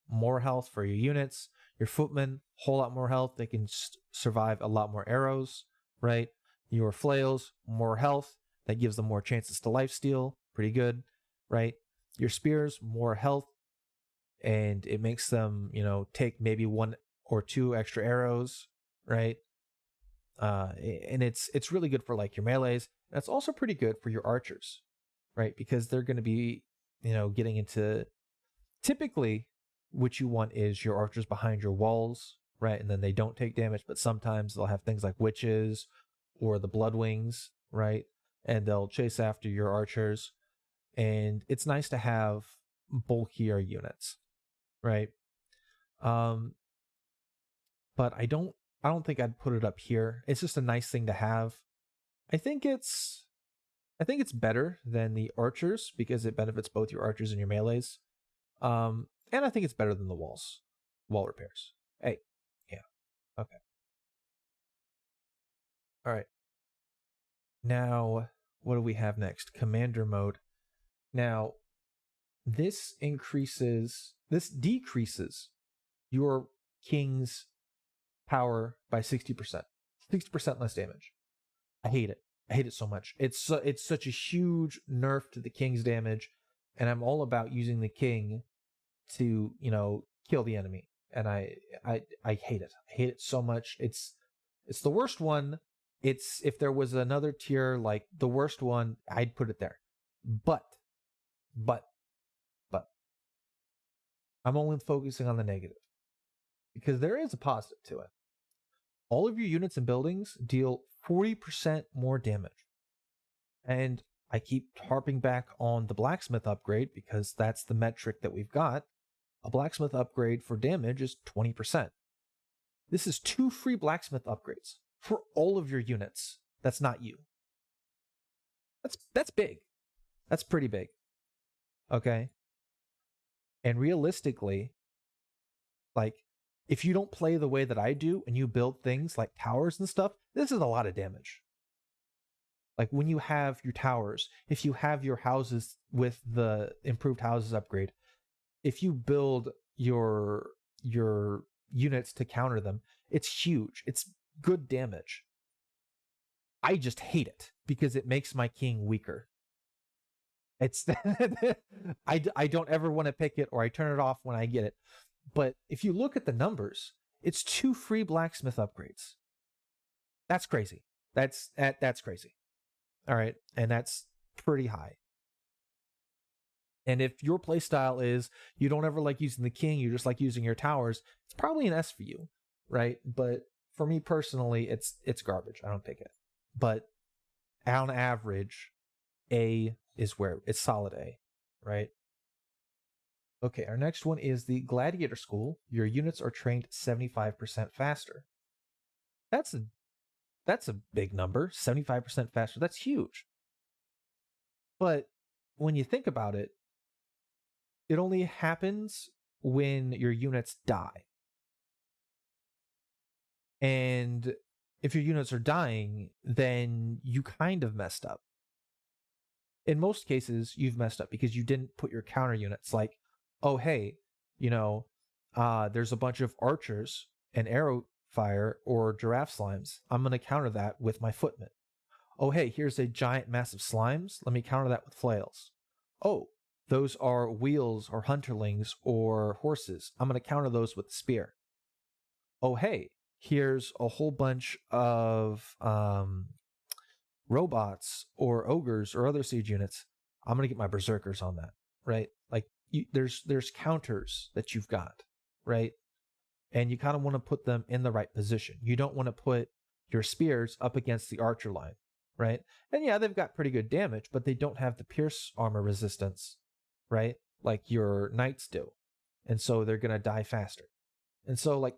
More health for your units. Your footmen, whole lot more health. They can survive a lot more arrows, right? Your flails, more health. That gives them more chances to lifesteal. Pretty good, right? Your spears, more health. And it makes them, take maybe 1 or 2 extra arrows, right? And it's really good for like your melees. And it's also pretty good for your archers, right? Because they're going to be, getting into, typically what you want is your archers behind your walls, right? And then they don't take damage, but sometimes they'll have things like witches or the bloodwings, right? And they'll chase after your archers. And it's nice to have bulkier units, right? But I don't think I'd put it up here. It's just a nice thing to have. I think it's better than the archers because it benefits both your archers and your melees. And I think it's better than the wall repairs. Hey, yeah, okay. All right. Now, what do we have next? Commander mode. Now, this decreases your king's power by 60%. 60% less damage. I hate it. I hate it so much. It's such a huge nerf to the king's damage, and I'm all about using the king to, kill the enemy. And I hate it. I hate it so much. It's the worst one. It's, if there was another tier like the worst one, I'd put it there. But I'm only focusing on the negative because there is a positive to it. All of your units and buildings deal 40% more damage. And I keep harping back on the blacksmith upgrade because that's the metric that we've got. A blacksmith upgrade for damage is 20%. This is 2 free blacksmith upgrades for all of your units. That's not you. That's big. That's pretty big. Okay. And realistically, like, if you don't play the way that I do and you build things like towers and stuff, this is a lot of damage. Like when you have your towers, if you have your houses with the improved houses upgrade, if you build your units to counter them, it's huge. It's good damage. I just hate it because it makes my king weaker. It's I don't ever want to pick it, or I turn it off when I get it. But if you look at the numbers, it's 2 free blacksmith upgrades. That's crazy. That's crazy. All right, and that's pretty high. And if your playstyle is you don't ever like using the king, you just like using your towers, it's probably an S for you, right? But for me personally, it's garbage. I don't pick it. But on average, A is where it's solid A, right? Okay, our next one is the Gladiator School. Your units are trained 75% faster. That's a big number, 75% faster. That's huge. But when you think about it, it only happens when your units die. And if your units are dying, then you kind of messed up. In most cases, you've messed up because you didn't put your counter units like, oh, hey, there's a bunch of archers and arrow fire or giraffe slimes. I'm going to counter that with my footmen. Oh, hey, here's a giant mass of slimes. Let me counter that with flails. Oh, those are wheels or hunterlings or horses. I'm going to counter those with the spear. Oh, hey, here's a whole bunch of robots or ogres or other siege units. I'm going to get my berserkers on that, right? Like there's counters that you've got, right? And you kind of want to put them in the right position. You don't want to put your spears up against the archer line, right? And yeah, they've got pretty good damage, but they don't have the pierce armor resistance, right? Like your knights do. And so they're going to die faster. And so like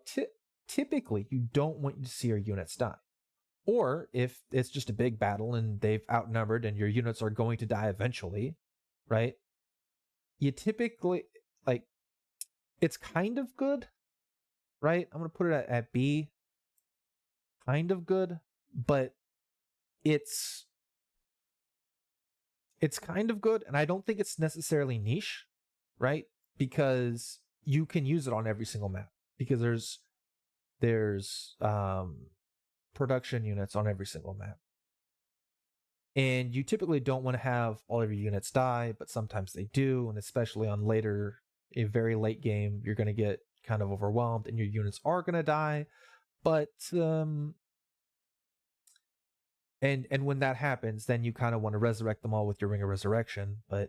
typically you don't want to see your units die. Or if it's just a big battle and they've outnumbered and your units are going to die eventually, right? You typically, like, it's kind of good, right? I'm going to put it at B. Kind of good, but it's kind of good, and I don't think it's necessarily niche, right? Because you can use it on every single map because there's production units on every single map. And you typically don't want to have all of your units die, but sometimes they do, and especially on a very late game, you're going to get kind of overwhelmed and your units are going to die. But and when that happens, then you kind of want to resurrect them all with your Ring of Resurrection, but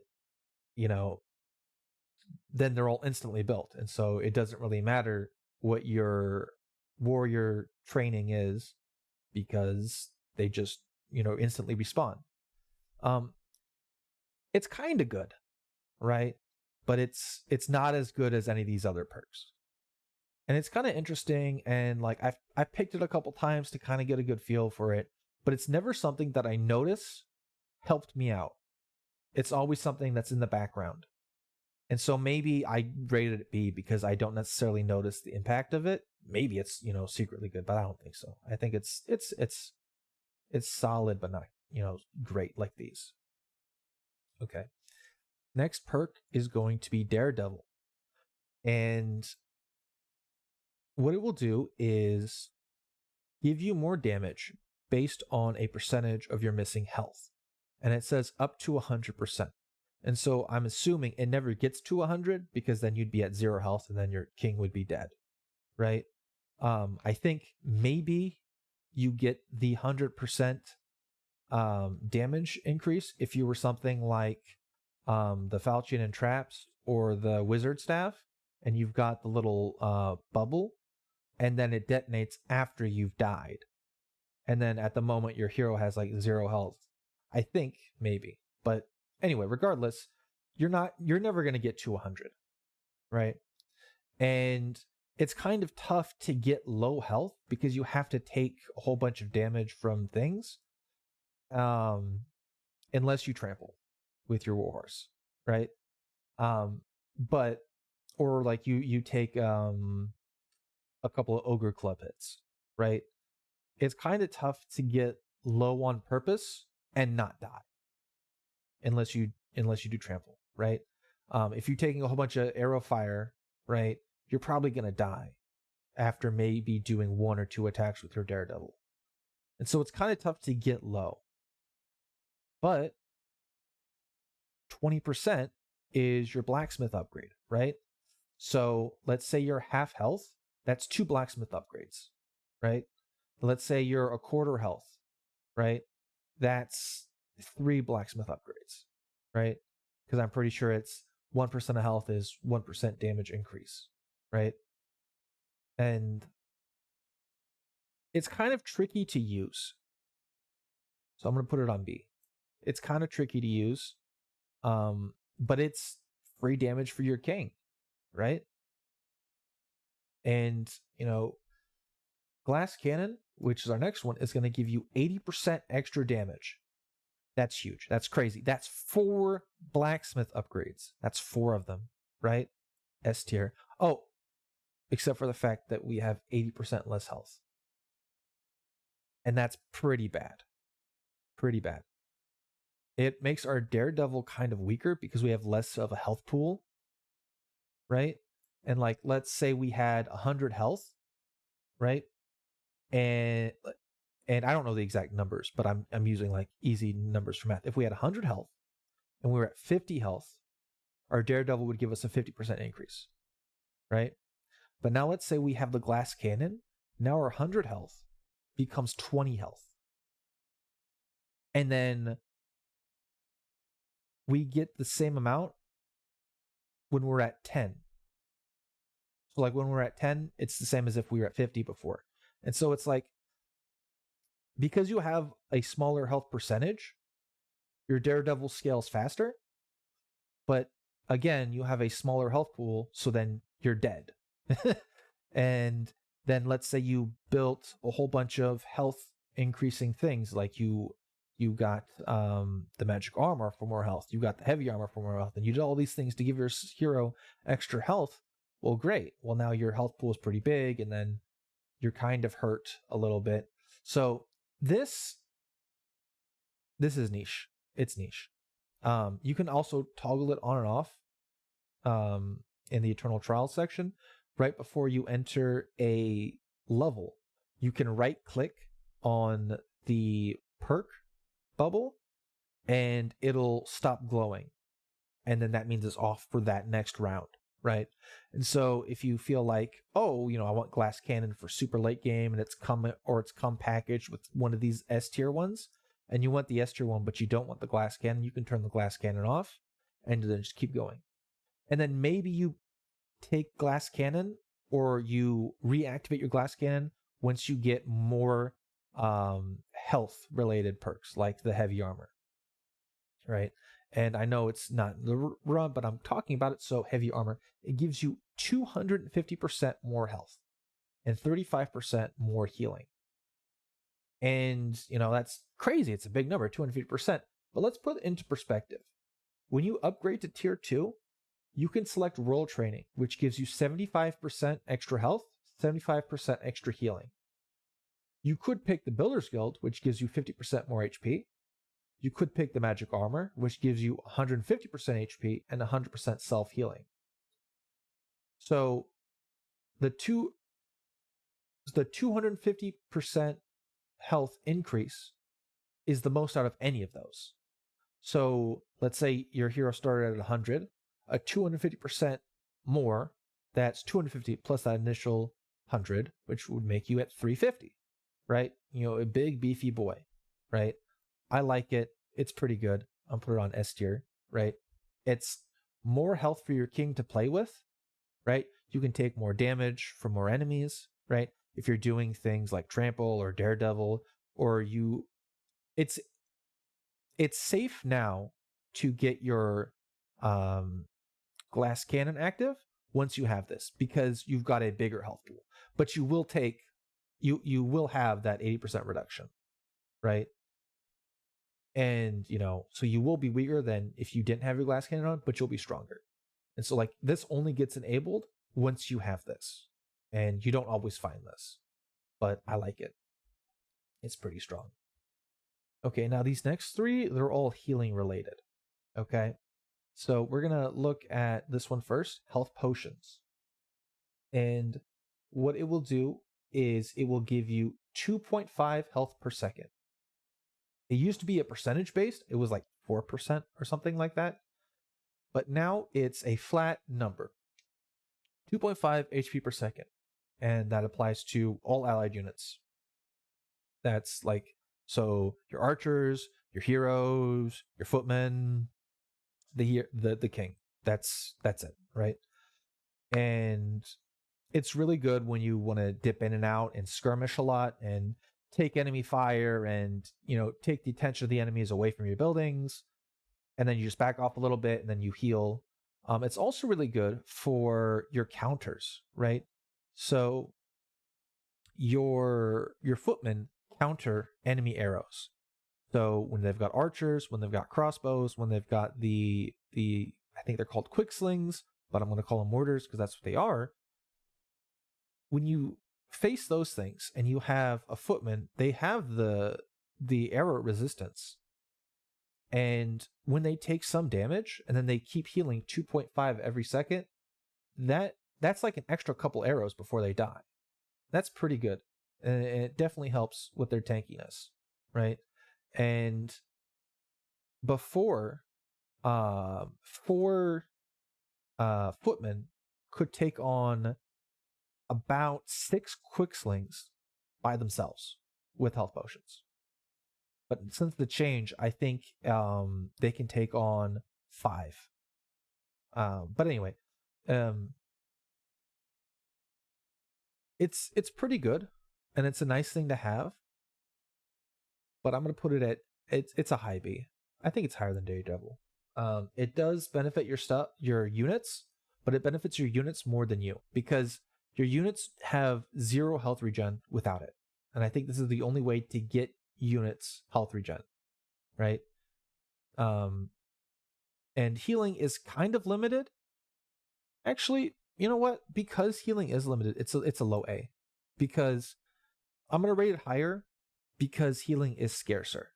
then they're all instantly built, and so it doesn't really matter what your warrior training is because they just instantly respawn. It's kind of good, right? But it's not as good as any of these other perks. And it's kind of interesting, and like I've picked it a couple times to kind of get a good feel for it, but it's never something that I notice helped me out. It's always something that's in the background. And so maybe I rated it B because I don't necessarily notice the impact of it. Maybe it's, secretly good, but I don't think so. I think it's solid, but not, great like these. Okay. Next perk is going to be Daredevil. And what it will do is give you more damage based on a percentage of your missing health. And it says up to 100%. And so I'm assuming it never gets to 100 because then you'd be at 0 health and then your king would be dead, right? I think maybe you get the 100% damage increase if you were something like the Falchion and Traps or the Wizard Staff, and you've got the little bubble, and then it detonates after you've died. And then at the moment your hero has like 0 health. I think maybe. But anyway, regardless, you're never going to get to 100, right? And it's kind of tough to get low health because you have to take a whole bunch of damage from things, unless you trample with your warhorse, right? But or like you take a couple of ogre club hits, right? It's kind of tough to get low on purpose and not die, unless you do trample, right? If you're taking a whole bunch of arrow fire, right, you're probably gonna die after maybe doing 1 or 2 attacks with your Daredevil, and so it's kind of tough to get low. But 20% is your blacksmith upgrade, right? So let's say you're half health, that's 2 blacksmith upgrades, right? Let's say you're a quarter health, right? That's 3 blacksmith upgrades, right? Because I'm pretty sure it's 1% of health is 1% damage increase, right? And it's kind of tricky to use. So I'm going to put it on B. It's kind of tricky to use, but it's free damage for your king, right? And, Glass Cannon, which is our next one, is going to give you 80% extra damage. That's huge. That's crazy. That's 4 blacksmith upgrades. That's 4 of them, right? S tier. Oh, except for the fact that we have 80% less health. And that's pretty bad. Pretty bad. It makes our Daredevil kind of weaker because we have less of a health pool, right? And like, let's say we had 100 health, right? And I don't know the exact numbers, but I'm using like easy numbers for math. If we had 100 health and we were at 50 health, our Daredevil would give us a 50% increase, right? But now let's say we have the glass cannon. Now our 100 health becomes 20 health. And then we get the same amount when we're at 10. So like when we're at 10, it's the same as if we were at 50 before. And so it's like, because you have a smaller health percentage, your Daredevil scales faster. But again, you have a smaller health pool, so then you're dead. And then let's say you built a whole bunch of health increasing things, like you got the magic armor for more health, you got the heavy armor for more health, and you did all these things to give your hero extra health. Well, great. Well, now your health pool is pretty big, and then you're kind of hurt a little bit. So this is niche. It's niche. You can also toggle it on and off in the Eternal Trials section. Right before you enter a level, you can right click on the perk bubble and it'll stop glowing. And then that means it's off for that next round, right? And so if you feel like, oh, I want glass cannon for super late game and it's come packaged with one of these S tier ones, and you want the S tier one, but you don't want the glass cannon, you can turn the glass cannon off and then just keep going. And then maybe you take glass cannon, or you reactivate your glass cannon once you get more health related perks like the heavy armor, right? And I know it's not the run, but I'm talking about it. So heavy armor, it gives you 250% more health and 35% more healing. And that's crazy. It's a big number, 250%. But let's put it into perspective. When you upgrade to tier 2, you can select Royal Training, which gives you 75% extra health, 75% extra healing. You could pick the Builder's Guild, which gives you 50% more HP. You could pick the Magic Armor, which gives you 150% HP and 100% self-healing. So the 250% health increase is the most out of any of those. So let's say your hero started at 100, a 250% more, that's 250 plus that initial 100, which would make you at 350, right? A big beefy boy, right? I like it. It's pretty good. I'll put it on S tier, right? It's more health for your king to play with, right? You can take more damage from more enemies, right? If you're doing things like Trample or Daredevil, or it's safe now to get your glass cannon active once you have this, because you've got a bigger health pool. But you will have that 80% reduction, right? And so you will be weaker than if you didn't have your glass cannon on, but you'll be stronger. And so like this only gets enabled once you have this. and you don't always find this, but I like it. It's pretty strong. Okay, now these next three, they're all healing related. Okay, so we're gonna look at this one first, health potions. And what it will do is it will give you 2.5 health per second. It used to be a percentage based, it was like 4% or something like that. But now it's a flat number, 2.5 HP per second. And that applies to all allied units. That's like, so your archers, your heroes, your footmen, the king. That's it, right? And it's really good when you want to dip in and out and skirmish a lot and take enemy fire and, you know, take the attention of the enemies away from your buildings, and then you just back off a little bit and then you heal. It's also really good for your counters, right? So your footmen counter enemy arrows. So when they've got archers, when they've got crossbows, when they've got the I think they're called quick slings, but I'm going to call them mortars because that's what they are. When you face those things and you have a footman, they have the arrow resistance. And when they take some damage and then they keep healing 2.5 every second, that's like an extra couple arrows before they die. That's pretty good. And it definitely helps with their tankiness, right? And before, 4 footmen could take on about 6 quick slings by themselves with health potions. But since the change, I think they can take on 5. But anyway, it's pretty good, and it's a nice thing to have. But I'm gonna put it at it's a high B. I think it's higher than Daredevil. It does benefit your units, but it benefits your units more than you, because your units have 0 health regen without it. And I think this is the only way to get units health regen, right? And healing is kind of limited. Actually, you know what? Because healing is limited, it's a low A. Because I'm going to rate it higher because healing is scarcer.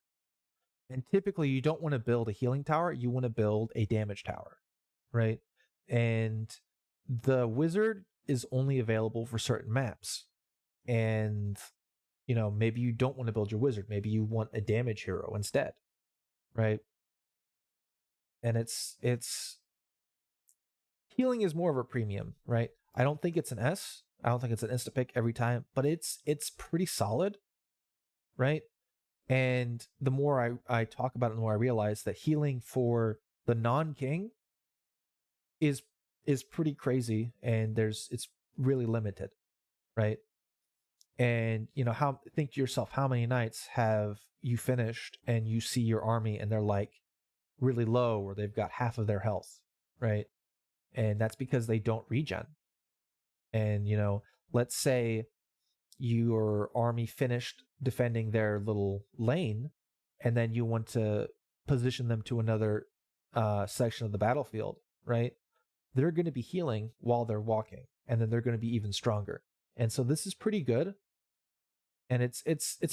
And typically you don't want to build a healing tower, you want to build a damage tower, right? And the wizard is only available for certain maps. And, you know, maybe you don't want to build your wizard. Maybe you want a damage hero instead, right? And it's healing is more of a premium, right? I don't think it's an S. I don't think it's an insta pick every time, but it's pretty solid, right? And the more I talk about it, the more I realize that healing for the non-king is pretty crazy, and it's really limited, right? And you know, think to yourself, how many nights have you finished and you see your army and they're like really low, or they've got half of their health, right? And that's because they don't regen. And you know, let's say your army finished defending their little lane, and then you want to position them to another section of the battlefield, right? They're going to be healing while they're walking, and then they're going to be even stronger. And so this is pretty good, and it's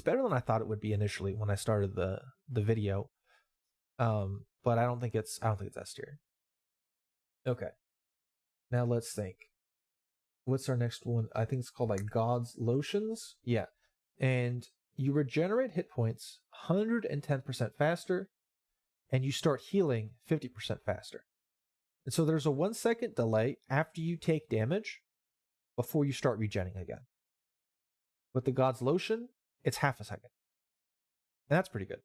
better than I thought it would be initially when I started the video. But I don't think it's S tier. Okay, now let's think. What's our next one? I think it's called like God's Lotions. Yeah. And you regenerate hit points 110% faster, and you start healing 50% faster. And so there's a 1 second delay after you take damage before you start regenning again. With the God's Lotion, it's half a second. And that's pretty good.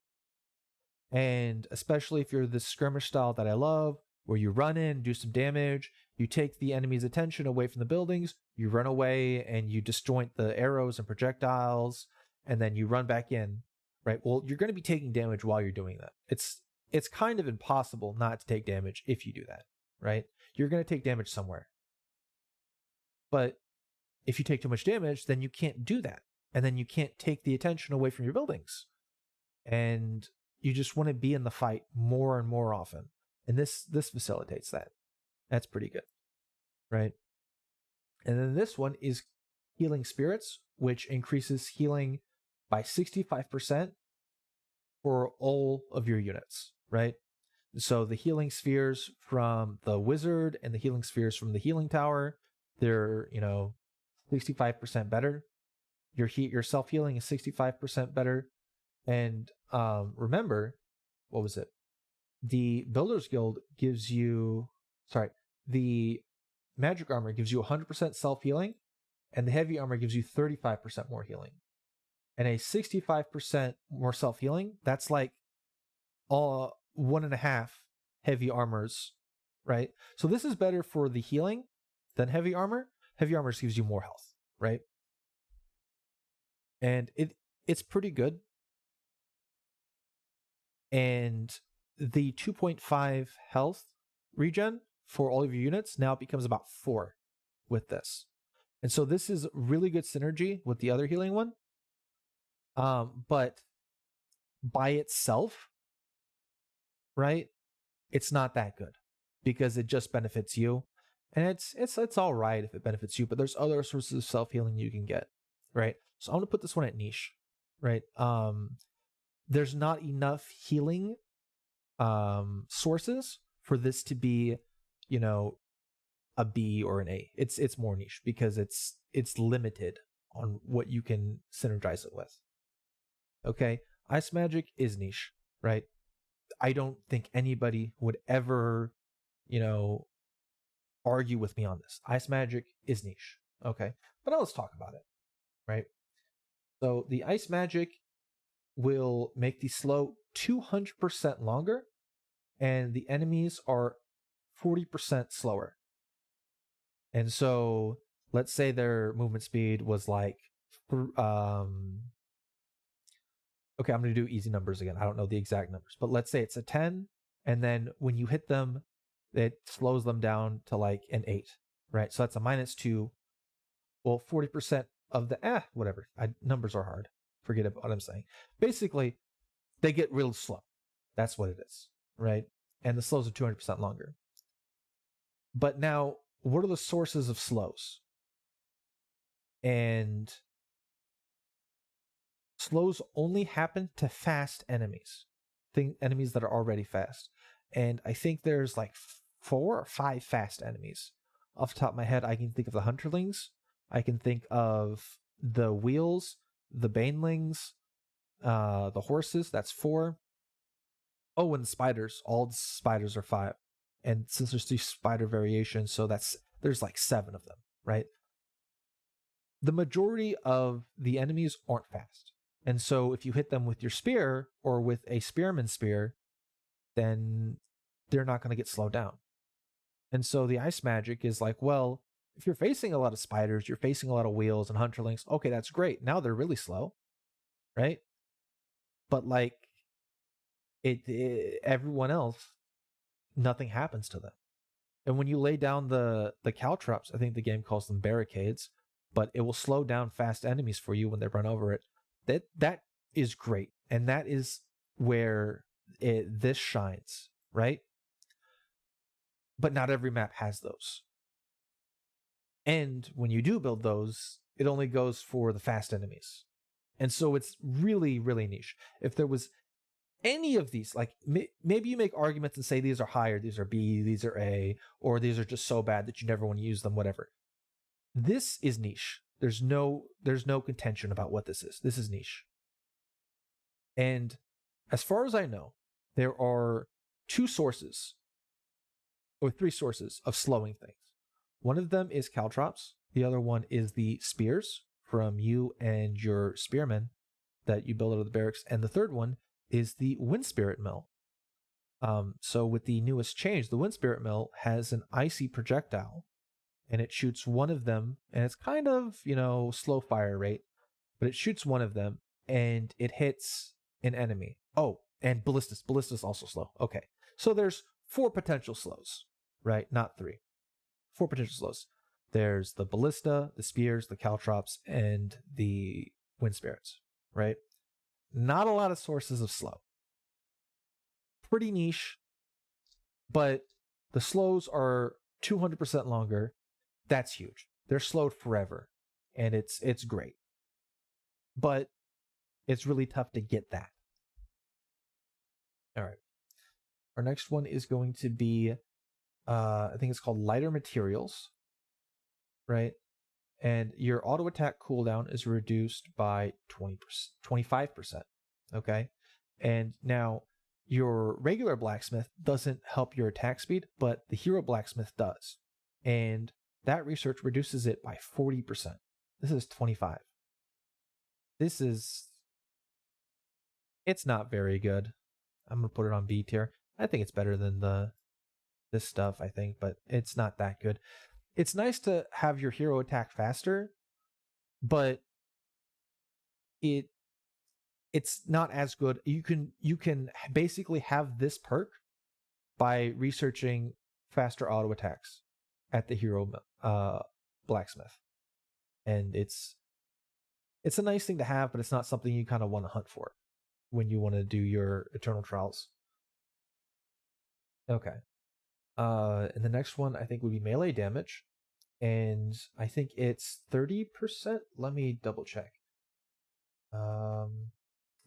And especially if you're the skirmish style that I love, where you run in, do some damage, you take the enemy's attention away from the buildings, you run away and you disjoint the arrows and projectiles, and then you run back in, right? Well, you're going to be taking damage while you're doing that. It's kind of impossible not to take damage if you do that, right? You're going to take damage somewhere. But if you take too much damage, then you can't do that. And then you can't take the attention away from your buildings. And you just want to be in the fight more and more often. And this facilitates that. That's pretty good, right? And then this one is healing spirits, which increases healing by 65% for all of your units, right? So the healing spheres from the wizard and the healing spheres from the healing tower, they're, 65% better. Your self-healing is 65% better. And remember, what was it? The Builder's Guild gives you, the magic armor gives you 100% self-healing, and the heavy armor gives you 35% more healing. And a 65% more self-healing, that's like 1.5 heavy armors, right? So this is better for the healing than heavy armor. Heavy armor gives you more health, right? And it's pretty good. And the 2.5 health regen for all of your units now becomes about 4 with this. And so this is really good synergy with the other healing one. But by itself, right, it's not that good because it just benefits you. And it's all right if it benefits you, but there's other sources of self-healing you can get, right? So I'm going to put this one at niche, right? There's not enough healing sources for this to be, a B or an A. It's more niche because it's limited on what you can synergize it with. Okay, ice magic is niche, right? I don't think anybody would ever, argue with me on this. Ice magic is niche. Okay, but now let's talk about it, right? So the ice magic will make the slow 200% longer, and the enemies are 40% slower. And so let's say their movement speed was like, okay, I'm going to do easy numbers again. I don't know the exact numbers, but let's say it's a 10, and then when you hit them, it slows them down to like an 8, right? So that's a -2. Well, 40% of the, whatever. Numbers are hard. Forget about what I'm saying. Basically, they get real slow. That's what it is, right? And the slows are 200% longer. But now, what are the sources of slows? And slows only happen to fast enemies, enemies that are already fast. And I think there's like 4 or 5 fast enemies. Off the top of my head, I can think of the Hunterlings. I can think of the Wheels, the Banelings, the Horses. That's 4. Oh, and the Spiders. All the Spiders are 5. And since there's 3 spider variations, so there's like 7 of them, right? The majority of the enemies aren't fast. And so if you hit them with your spear or with a spearman spear, then they're not going to get slowed down. And so the ice magic is like, well, if you're facing a lot of spiders, you're facing a lot of wheels and hunterlings, okay, that's great. Now they're really slow, right? But like everyone else, nothing happens to them. And when you lay down the caltrops, I think the game calls them barricades, but it will slow down fast enemies for you when they run over it. That is great. And that is where this shines, right? But not every map has those. And when you do build those, it only goes for the fast enemies. And so it's really, really niche. If there was any of these, like maybe you make arguments and say these are higher, these are B, these are A, or these are just so bad that you never want to use them, whatever. This is niche. There's no contention about what this is. This is niche. And as far as I know, there are 2 sources or 3 sources of slowing things. One of them is caltrops. The other one is the spears from you and your spearmen that you build out of the barracks. And the third one is the Wind Spirit Mill. So with the newest change, the Wind Spirit Mill has an icy projectile, and it shoots one of them, and it's kind of, slow fire rate, but it shoots one of them, and it hits an enemy. Oh, and ballistas. Ballistas also slow. Okay. So there's 4 potential slows, right? Not 3. 4 potential slows. There's the ballista, the spears, the caltrops, and the wind spirits, right? Not a lot of sources of slow. Pretty niche, but the slows are 200% longer. That's huge. They're slowed forever. and it's great. But it's really tough to get that. All right. Our next one is going to be, I think it's called lighter materials, right? And your auto attack cooldown is reduced by 20%, 25%. Okay. And now your regular blacksmith doesn't help your attack speed, but the hero blacksmith does. And that research reduces it by 40%. This is 25. It's not very good. I'm going to put it on B tier. I think it's better than this stuff, I think, but it's not that good. It's nice to have your hero attack faster, but it's not as good. You can basically have this perk by researching faster auto attacks at the hero blacksmith. And it's a nice thing to have, but it's not something you kind of want to hunt for when you want to do your Eternal Trials. Okay. And the next one I think would be melee damage. And I think it's 30%. Let me double check.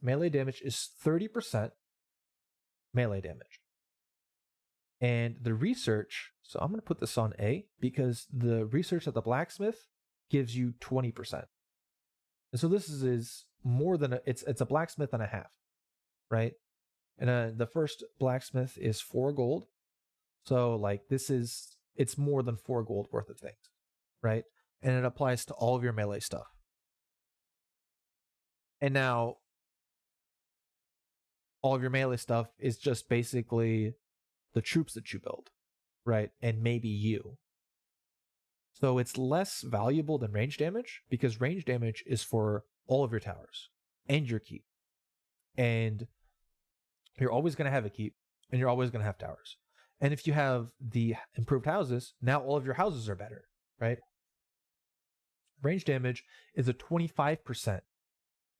Melee damage is 30% melee damage. And the research, so I'm going to put this on A because the research at the blacksmith gives you 20%. And so this is more than it's a blacksmith and a half, right? And the first blacksmith is 4 gold. So like it's more than 4 gold worth of things, right? And it applies to all of your melee stuff. And now all of your melee stuff is just basically the troops that you build, right? And maybe you. So it's less valuable than range damage because range damage is for all of your towers and your keep. And you're always going to have a keep and you're always going to have towers. And if you have the improved houses, now all of your houses are better, right? Range damage is a 25%,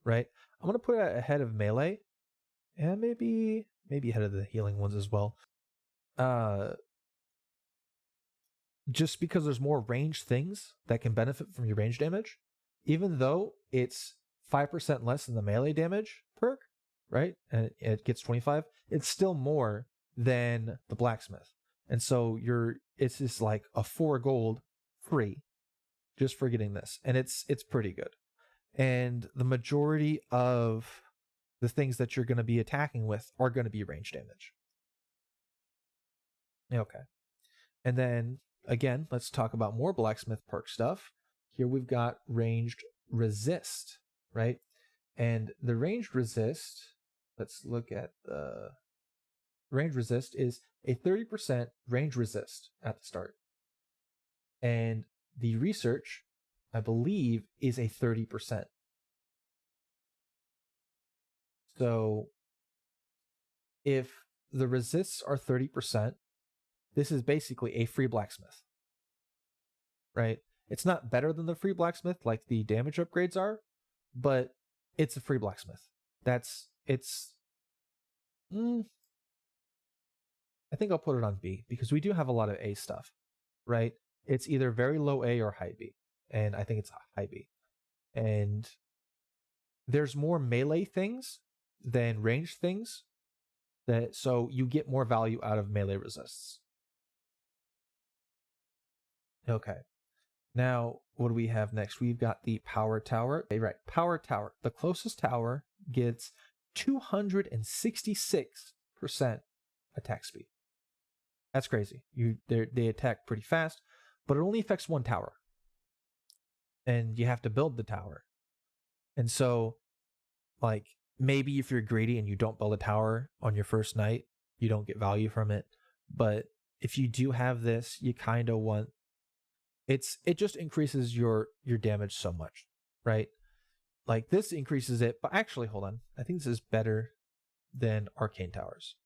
right? I'm going to put it ahead of melee and maybe ahead of the healing ones as well. Just because there's more ranged things that can benefit from your range damage, even though it's 5% less than the melee damage perk, right? And it gets 25, it's still more than the blacksmith. And so it's just like a 4 gold free just for getting this. And it's pretty good. And the majority of the things that you're going to be attacking with are going to be range damage. Okay. And then again, let's talk about more blacksmith perk stuff. Here we've got ranged resist, right? And the ranged resist, let's look at the range resist is a 30% range resist at the start. And the research, I believe, is a 30%. So if the resists are 30%, this is basically a free blacksmith, right? It's not better than the free blacksmith like the damage upgrades are, but it's a free blacksmith. I think I'll put it on B because we do have a lot of A stuff, right? It's either very low A or high B, and I think it's high B. And there's more melee things than ranged things, so you get more value out of melee resists. Okay. Now, what do we have next? We've got the power tower. Okay, right, power tower. The closest tower gets 266% attack speed. That's crazy. They attack pretty fast, but it only affects 1 tower. And you have to build the tower. And so, like, maybe if you're greedy and you don't build a tower on your first night, you don't get value from it. But if you do have this, you kind of want... It just increases your damage so much, right? Like, this increases it, but actually, hold on. I think this is better than Arcane towers.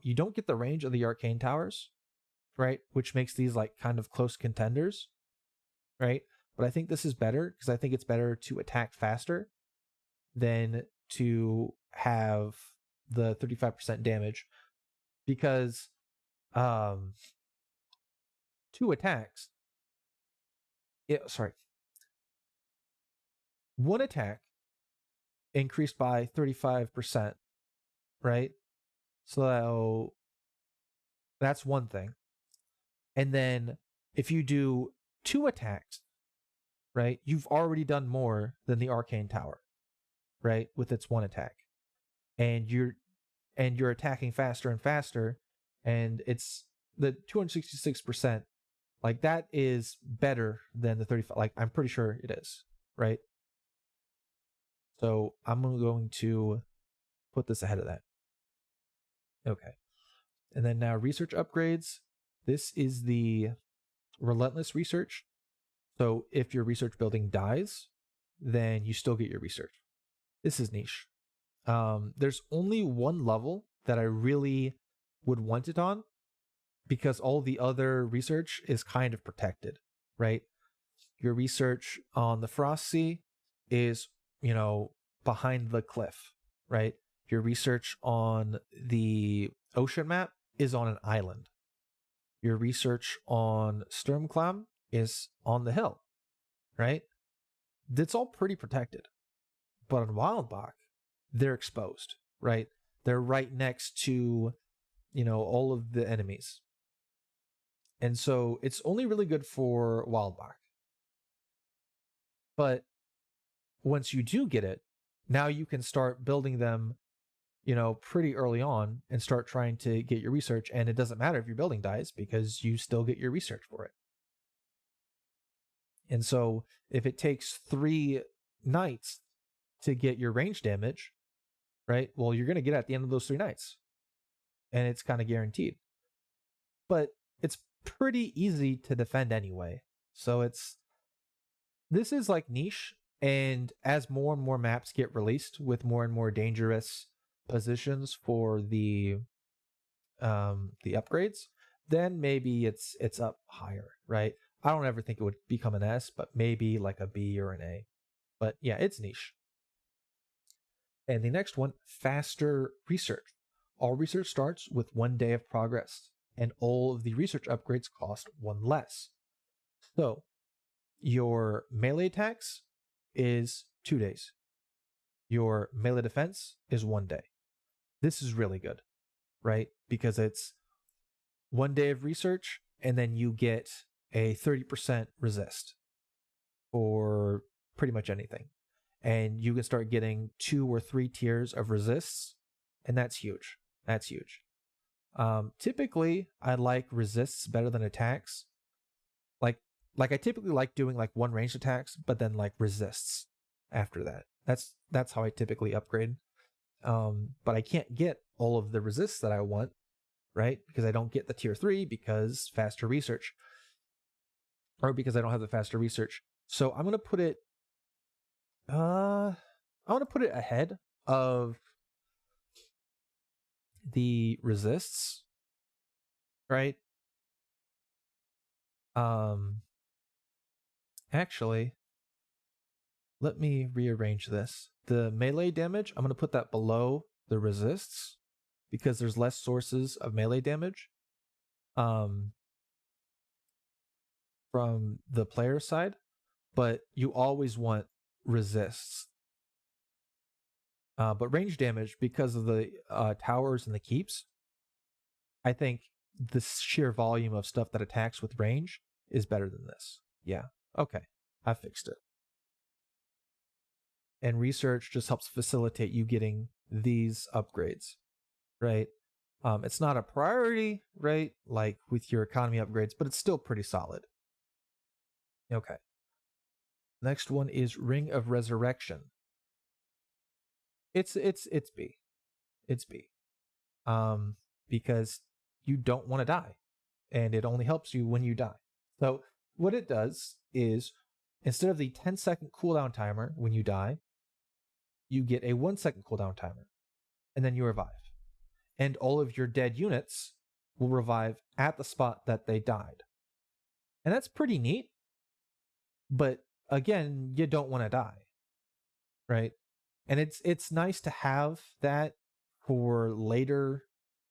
You don't get the range of the Arcane towers, right? Which makes these like kind of close contenders, right? But I think this is better because I think it's better to attack faster than to have the 35% damage, because 2 attacks. one attack increased by 35%, right? So that's one thing. And then if you do 2 attacks, right, you've already done more than the Arcane Tower, right, with its 1 attack. And you're attacking faster and faster, and it's the 266%, like that is better than the 35, like I'm pretty sure it is, right? So I'm going to put this ahead of that. Okay. And then now research upgrades. This is the Relentless research. So if your research building dies, then you still get your research. This is niche. There's only one level that I really would want it on, because all the other research is kind of protected, right? Your research on the Frost Sea is, behind the cliff, right? Your research on the ocean map is on an island. Your research on Sturmclam is on the hill, right? That's all pretty protected. But on Wildbach, they're exposed, right? They're right next to, all of the enemies. And so it's only really good for Wildbach. But once you do get it, now you can start building them, pretty early on and start trying to get your research. And it doesn't matter if your building dies, because you still get your research for it. And so if it takes 3 nights to get your range damage, right? Well, you're going to get it at the end of those 3 nights. And it's kind of guaranteed. But it's pretty easy to defend anyway. So this is like niche. And as more and more maps get released with more and more dangerous positions for the upgrades, then maybe it's up higher, right? I don't ever think it would become an S, but maybe like a B or an A. But yeah, it's niche. And the next one, faster research. All research starts with 1 day of progress, and all of the research upgrades cost 1 less. So your melee attacks is 2 days. Your melee defense is 1 day. This is really good, right? Because it's 1 day of research, and then you get a 30% resist for pretty much anything. And you can start getting 2 or 3 tiers of resists, and that's huge. That's huge. Typically, I like resists better than attacks. Like I typically like doing like 1 ranged attacks, but then like resists after that. That's how I typically upgrade. But I can't get all of the resists that I want, right? Because I don't get the tier 3 because faster research, or because I don't have the faster research. So I'm gonna put it. I want to put it ahead of the resists, right? Actually, let me rearrange this. The melee damage, I'm going to put that below the resists, because there's less sources of melee damage from the player side, but you always want resists. But range damage, because of the towers and the keeps, I think the sheer volume of stuff that attacks with range is better than this. Yeah, okay, I fixed it. And research just helps facilitate you getting these upgrades, right? It's not a priority, right? Like with your economy upgrades, but it's still pretty solid. Okay. Next one is Ring of Resurrection. It's B. It's B. Because you don't want to die, and it only helps you when you die. So what it does is, instead of the 10-second cooldown timer when you die, you get a 1-second cooldown timer, and then you revive. And all of your dead units will revive at the spot that they died. And that's pretty neat. But again, you don't want to die, right? And it's nice to have that for later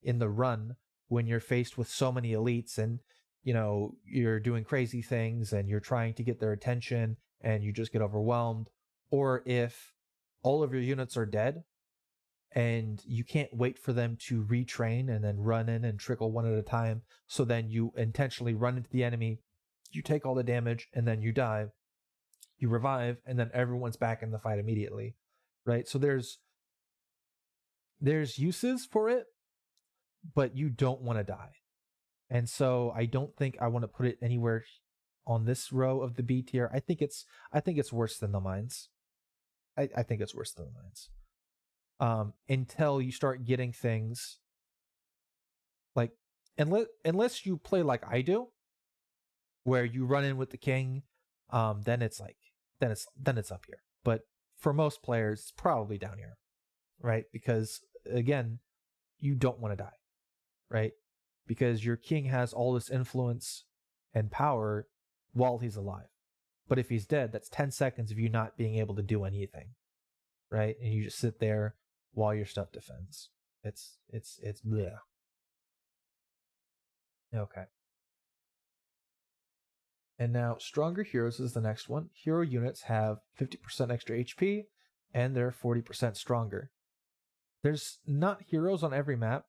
in the run, when you're faced with so many elites and you're doing crazy things and you're trying to get their attention and you just get overwhelmed, or if all of your units are dead and you can't wait for them to retrain and then run in and trickle one at a time. So then you intentionally run into the enemy, you take all the damage, and then you die. You revive, and then everyone's back in the fight immediately, right? So there's uses for it, but you don't want to die. And so I don't think I want to put it anywhere on this row of the B tier. I think it's worse than the mines. I think it's worse than the mines. Until you start getting things like, unless you play like I do, where you run in with the king, then it's up here. But for most players, it's probably down here, right? Because again, you don't want to die, right? Because your king has all this influence and power while he's alive. But if he's dead, that's 10 seconds of you not being able to do anything, right? And you just sit there while your stuff defends. It's bleh. Okay. And now Stronger Heroes is the next one. Hero units have 50% extra HP, and they're 40% stronger. There's not heroes on every map,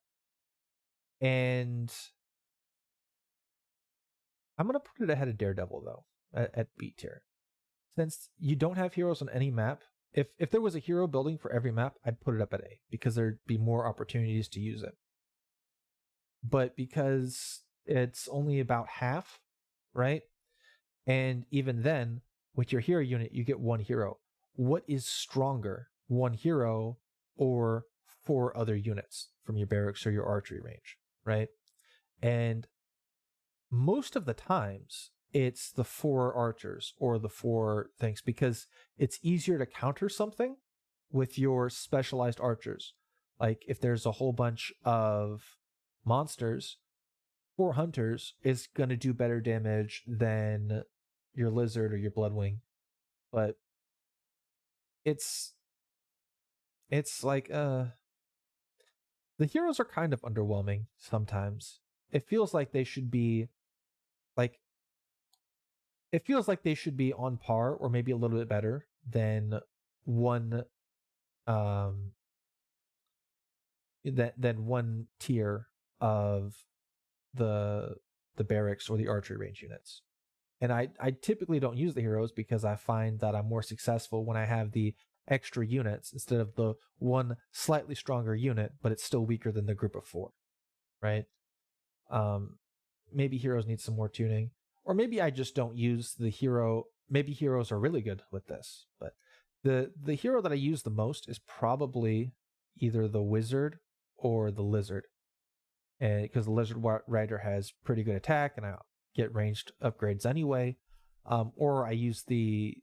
and I'm going to put it ahead of Daredevil, though, at B tier. Since you don't have heroes on any map, if there was a hero building for every map, I'd put it up at A, because there'd be more opportunities to use it. But because it's only about half, right? And even then, with your hero unit, you get one hero. What is stronger, one hero or 4 other units from your barracks or your archery range, right? And most of the times, it's the 4 archers or the 4 things, because it's easier to counter something with your specialized archers. Like if there's a whole bunch of monsters, 4 hunters is going to do better damage than your lizard or your bloodwing. But it's like the heroes are kind of underwhelming sometimes. It feels like they should be on par or maybe a little bit better than one than one tier of the barracks or the archery range units. And I typically don't use the heroes because I find that I'm more successful when I have the extra units instead of the one slightly stronger unit, but it's still weaker than the group of 4, right? Maybe heroes need some more tuning, or maybe I just don't use the hero. Maybe heroes are really good with this, but the hero that I use the most is probably either the wizard or the lizard, and because the lizard rider has pretty good attack, and I get ranged upgrades anyway, or I use the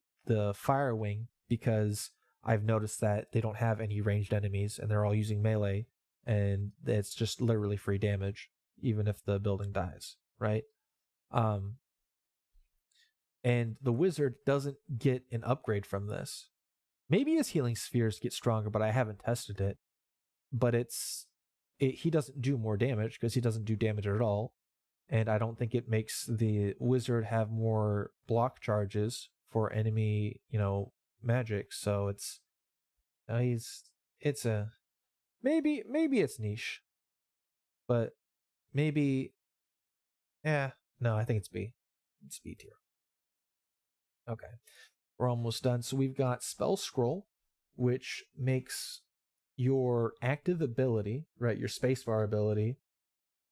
fire wing because I've noticed that they don't have any ranged enemies and they're all using melee, and it's just literally free damage even if the building dies, right? And the wizard doesn't get an upgrade from this. Maybe his healing spheres get stronger, but I haven't tested it. But he doesn't do more damage because he doesn't do damage at all. And I don't think it makes the wizard have more block charges for enemy, magic. So maybe it's niche, but maybe, no, I think it's B. It's B tier. Okay, we're almost done. So we've got Spell Scroll, which makes your active ability, right, your spacebar ability,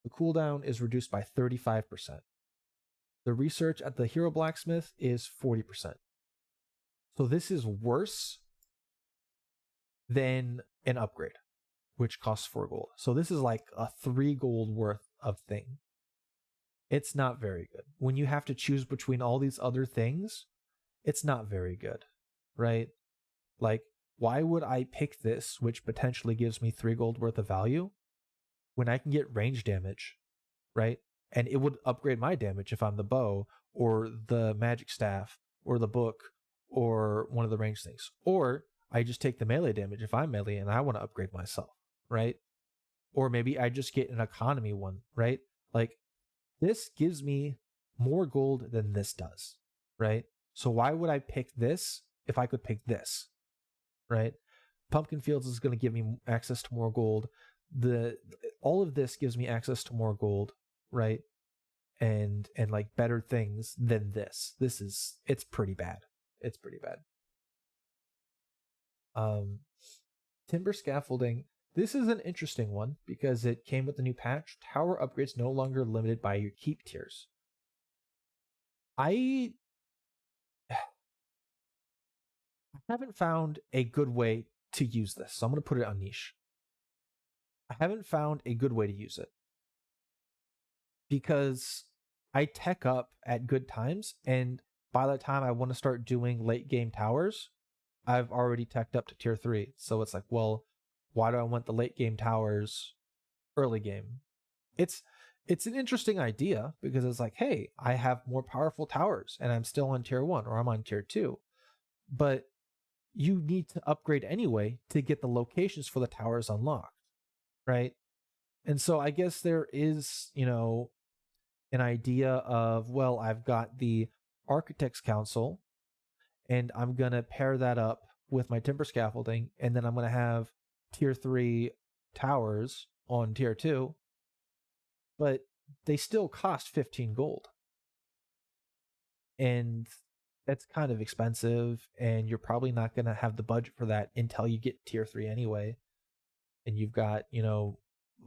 the cooldown is reduced by 35%. The research at the Hero Blacksmith is 40%. So this is worse than an upgrade, which costs 4 gold. So this is like a 3 gold worth of thing. It's not very good. When you have to choose between all these other things, it's not very good, right? Like, why would I pick this, which potentially gives me 3 gold worth of value, when I can get range damage, right? And it would upgrade my damage if I'm the bow or the magic staff or the book or one of the range things. Or I just take the melee damage if I'm melee and I want to upgrade myself, right? Or maybe I just get an economy one, right? Like, this gives me more gold than this does, right? So why would I pick this if I could pick this, right? Pumpkin Fields is going to give me access to more gold. All of this gives me access to more gold, right? And like better things than this. It's pretty bad. It's pretty bad. Timber Scaffolding. This is an interesting one because it came with the new patch. Tower upgrades no longer limited by your keep tiers. I haven't found a good way to use this, so I'm going to put it on niche. I haven't found a good way to use it because I tech up at good times, and by the time I want to start doing late game towers, I've already teched up to tier 3. So it's like, well, why do I want the late game towers early game? It's an interesting idea because it's like, hey, I have more powerful towers and I'm still on tier 1 or I'm on tier 2. But you need to upgrade anyway to get the locations for the towers unlocked, right? And so I guess there is, an idea of, well, I've got the Architects Council and I'm going to pair that up with my Timber Scaffolding, and then I'm going to have tier 3 towers on tier 2, but they still cost 15 gold. And that's kind of expensive, and you're probably not going to have the budget for that until you get tier 3 anyway. And you've got,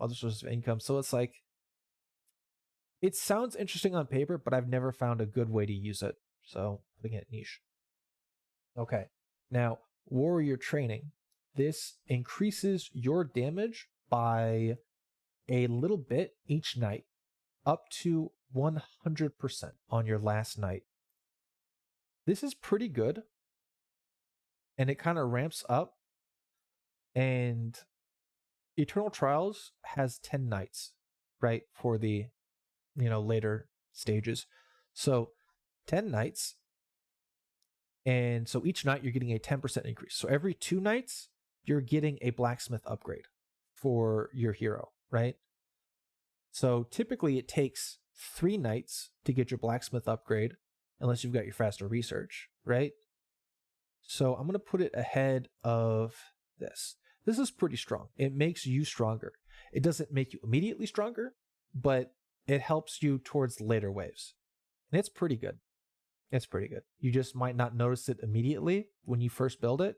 other sources of income. So it's like, it sounds interesting on paper, but I've never found a good way to use it. So putting it niche. Okay. Now, warrior training. This increases your damage by a little bit each night, up to 100% on your last night. This is pretty good, and it kind of ramps up. And Eternal Trials has 10 nights, right, for the later stages. So 10 nights, and so each night you're getting a 10% increase. So every 2 nights you're getting a blacksmith upgrade for your hero, right? So typically it takes 3 nights to get your blacksmith upgrade, unless you've got your faster research, right? So I'm going to put it ahead of this. This is pretty strong. It makes you stronger. It doesn't make you immediately stronger, but it helps you towards later waves. And it's pretty good. It's pretty good. You just might not notice it immediately when you first build it.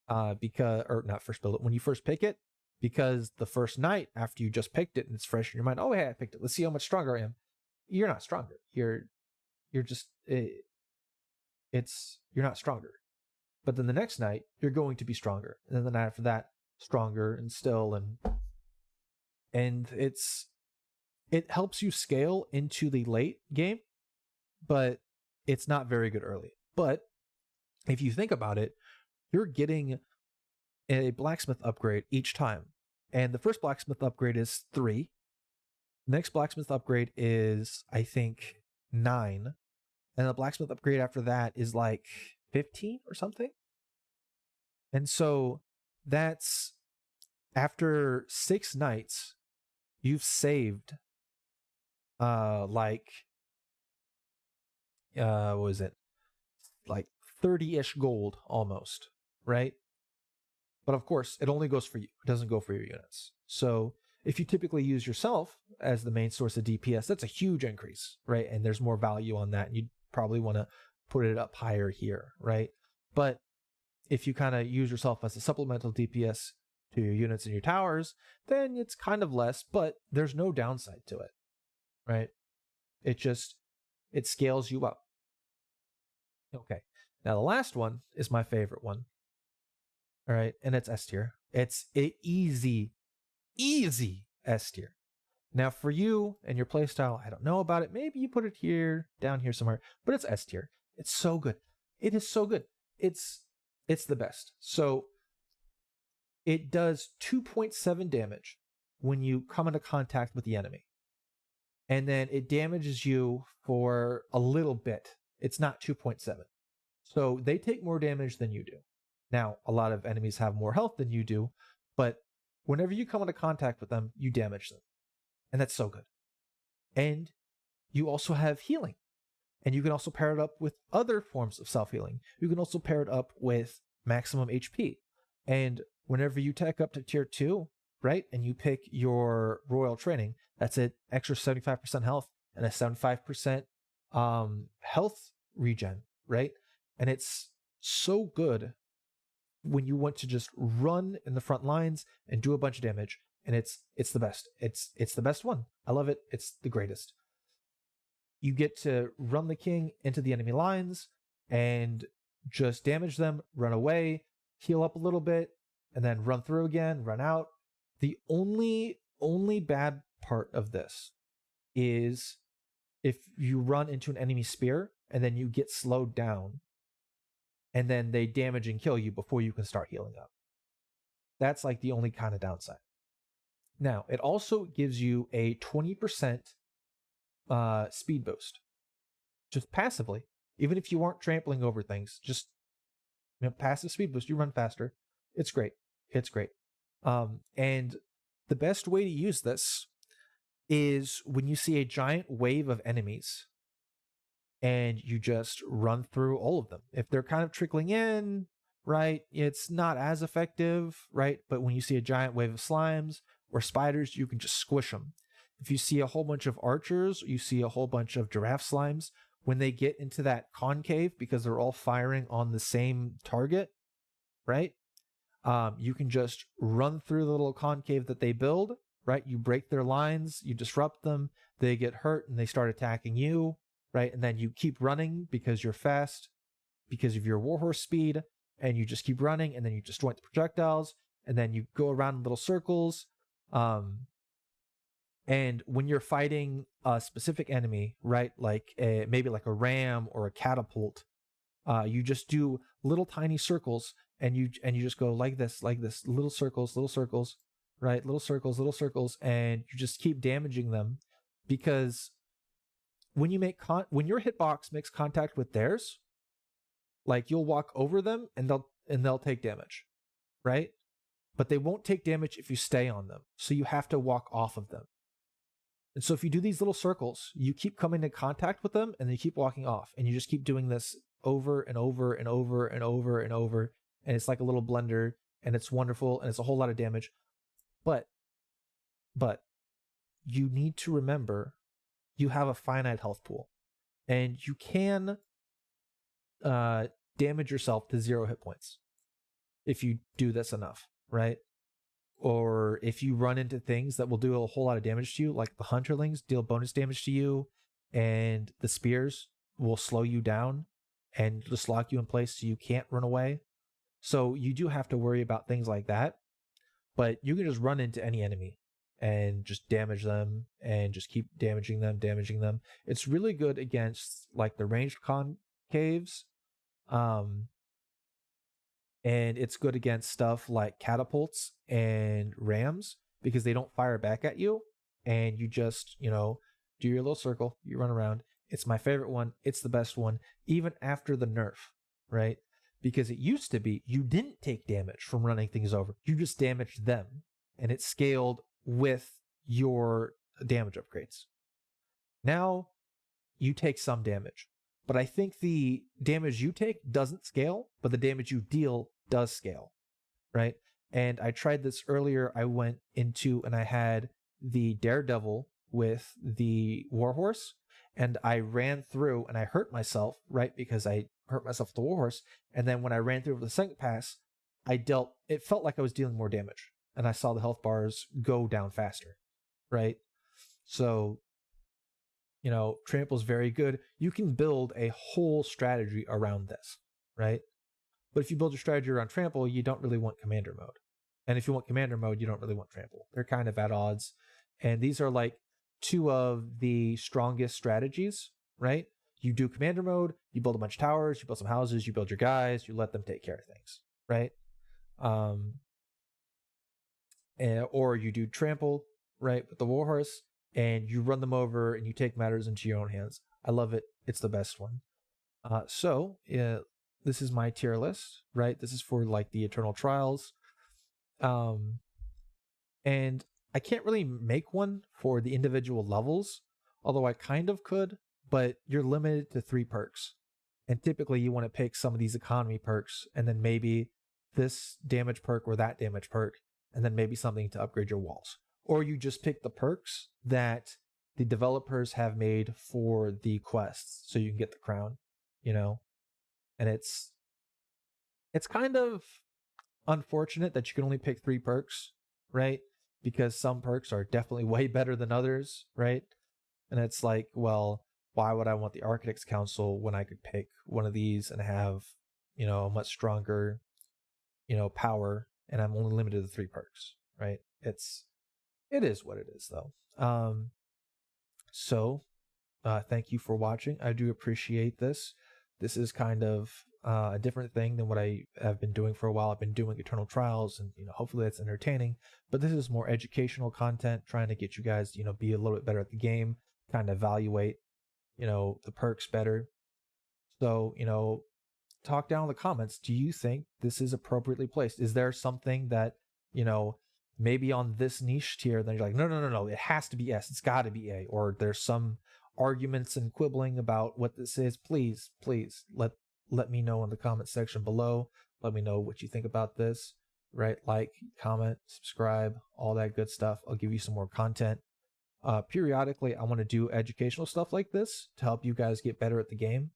When you first pick it, because the first night after you just picked it and it's fresh in your mind, oh, hey, I picked it. Let's see how much stronger I am. You're not stronger. You're not stronger. But then the next night, you're going to be stronger. And then the night after that, stronger and still. And it helps you scale into the late game, but it's not very good early. But if you think about it, you're getting a blacksmith upgrade each time. And the first blacksmith upgrade is 3. The next blacksmith upgrade is, I think, 9. And the blacksmith upgrade after that is like 15 or something. And so that's after 6 nights, you've saved what was it? Like 30-ish gold almost, right? But of course, it only goes for you. It doesn't go for your units. So if you typically use yourself as the main source of DPS, that's a huge increase, right? And there's more value on that. And you'd probably want to put it up higher here, right? But if you kind of use yourself as a supplemental DPS to your units and your towers, then it's kind of less, but there's no downside to it, right? It scales you up. Okay. Now the last one is my favorite one. All right. And it's S tier. It's easy S tier. Now for you and your playstyle, I don't know about it. Maybe you put it here, down here somewhere, but it's S tier. It's so good. It is so good. It's the best. So it does 2.7 damage when you come into contact with the enemy. And then it damages you for a little bit. It's not 2.7. So they take more damage than you do. Now, a lot of enemies have more health than you do, but whenever you come into contact with them, you damage them. And that's so good. And you also have healing. And you can also pair it up with other forms of self-healing. You can also pair it up with maximum HP. And whenever you tech up to tier 2, right, and you pick your royal training, that's an extra 75% health and a 75% health regen, right? And it's so good when you want to just run in the front lines and do a bunch of damage. And it's the best. It's the best one. I love it. It's the greatest. You get to run the king into the enemy lines and just damage them, run away, heal up a little bit, and then run through again, run out. The only bad part of this is if you run into an enemy spear and then you get slowed down and then they damage and kill you before you can start healing up. That's like the only kind of downside. Now, it also gives you a 20% speed boost, just passively. Even if you aren't trampling over things, just passive speed boost, you run faster. It's great. It's great. And the best way to use this is when you see a giant wave of enemies and you just run through all of them. If they're kind of trickling in, right, it's not as effective, right? But when you see a giant wave of slimes or spiders, you can just squish them. If you see a whole bunch of archers, you see a whole bunch of giraffe slimes, when they get into that concave because they're all firing on the same target, right? You can just run through the little concave that they build, right? You break their lines, you disrupt them, they get hurt and they start attacking you, right? And then you keep running because you're fast, because of your warhorse speed, and you just keep running, and then you disjoint the projectiles, and then you go around in little circles. And when you're fighting a specific enemy, right, like maybe like a ram or a catapult, you just do little tiny circles, and you just go like this, little circles, right, little circles, and you just keep damaging them, because when you make when your hitbox makes contact with theirs, like you'll walk over them and they'll take damage, right? But they won't take damage if you stay on them, so you have to walk off of them. And so if you do these little circles, you keep coming into contact with them and then you keep walking off, and you just keep doing this over and over and over and over and over. And it's like a little blender, and it's wonderful, and it's a whole lot of damage. But you need to remember you have a finite health pool, and you can damage yourself to 0 hit points if you do this enough, right? Or if you run into things that will do a whole lot of damage to you, like the hunterlings deal bonus damage to you, and the spears will slow you down and just lock you in place so you can't run away. So you do have to worry about things like that, but you can just run into any enemy and just damage them and just keep damaging them. It's really good against like the ranged concaves. And it's good against stuff like catapults and rams because they don't fire back at you, and you just, do your little circle, you run around. It's my favorite one. It's the best one, even after the nerf, right? Because it used to be you didn't take damage from running things over. You just damaged them, and it scaled with your damage upgrades. Now you take some damage, but I think the damage you take doesn't scale, but the damage you deal does scale, right? And I tried this earlier. I went into and I had the Daredevil with the Warhorse, and I ran through and I hurt myself, right? Because I hurt myself with the Warhorse. And then when I ran through for the second pass, it felt like I was dealing more damage, and I saw the health bars go down faster, right? So, Trample is very good. You can build a whole strategy around this, right? But if you build your strategy around Trample, you don't really want Commander mode. And if you want Commander mode, you don't really want Trample. They're kind of at odds. And these are like two of the strongest strategies, right? You do Commander mode, you build a bunch of towers, you build some houses, you build your guys, you let them take care of things, right? Or you do Trample, right, with the Warhorse, and you run them over and you take matters into your own hands. I love it. It's the best one. This is my tier list, right? This is for like the Eternal Trials. And I can't really make one for the individual levels, although I kind of could, but you're limited to 3 perks. And typically you want to pick some of these economy perks and then maybe this damage perk or that damage perk, and then maybe something to upgrade your walls. Or you just pick the perks that the developers have made for the quests so you can get the crown, you know? And it's kind of unfortunate that you can only pick 3 perks, right? Because some perks are definitely way better than others, right? And it's like, well, why would I want the Architects Council when I could pick one of these and have, a much stronger, power, and I'm only limited to 3 perks, right? It is what it is, though. So thank you for watching. I do appreciate this. This is kind of a different thing than what I have been doing for a while. I've been doing Eternal Trials, and hopefully that's entertaining. But this is more educational content, trying to get you guys, be a little bit better at the game, kind of evaluate, the perks better. So, talk down in the comments. Do you think this is appropriately placed? Is there something that, maybe on this niche tier, then you're like, no, it has to be S. It's got to be A. Or there's some arguments and quibbling about what this is. Please let me know in the comment section below. Let me know what you think about this, right? Like, comment, subscribe, all that good stuff. I'll give you some more content. Periodically, I want to do educational stuff like this to help you guys get better at the game.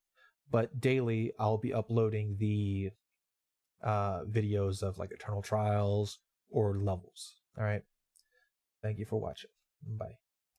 But daily, I'll be uploading the videos of like Eternal Trials or levels. All right. Thank you for watching. Bye.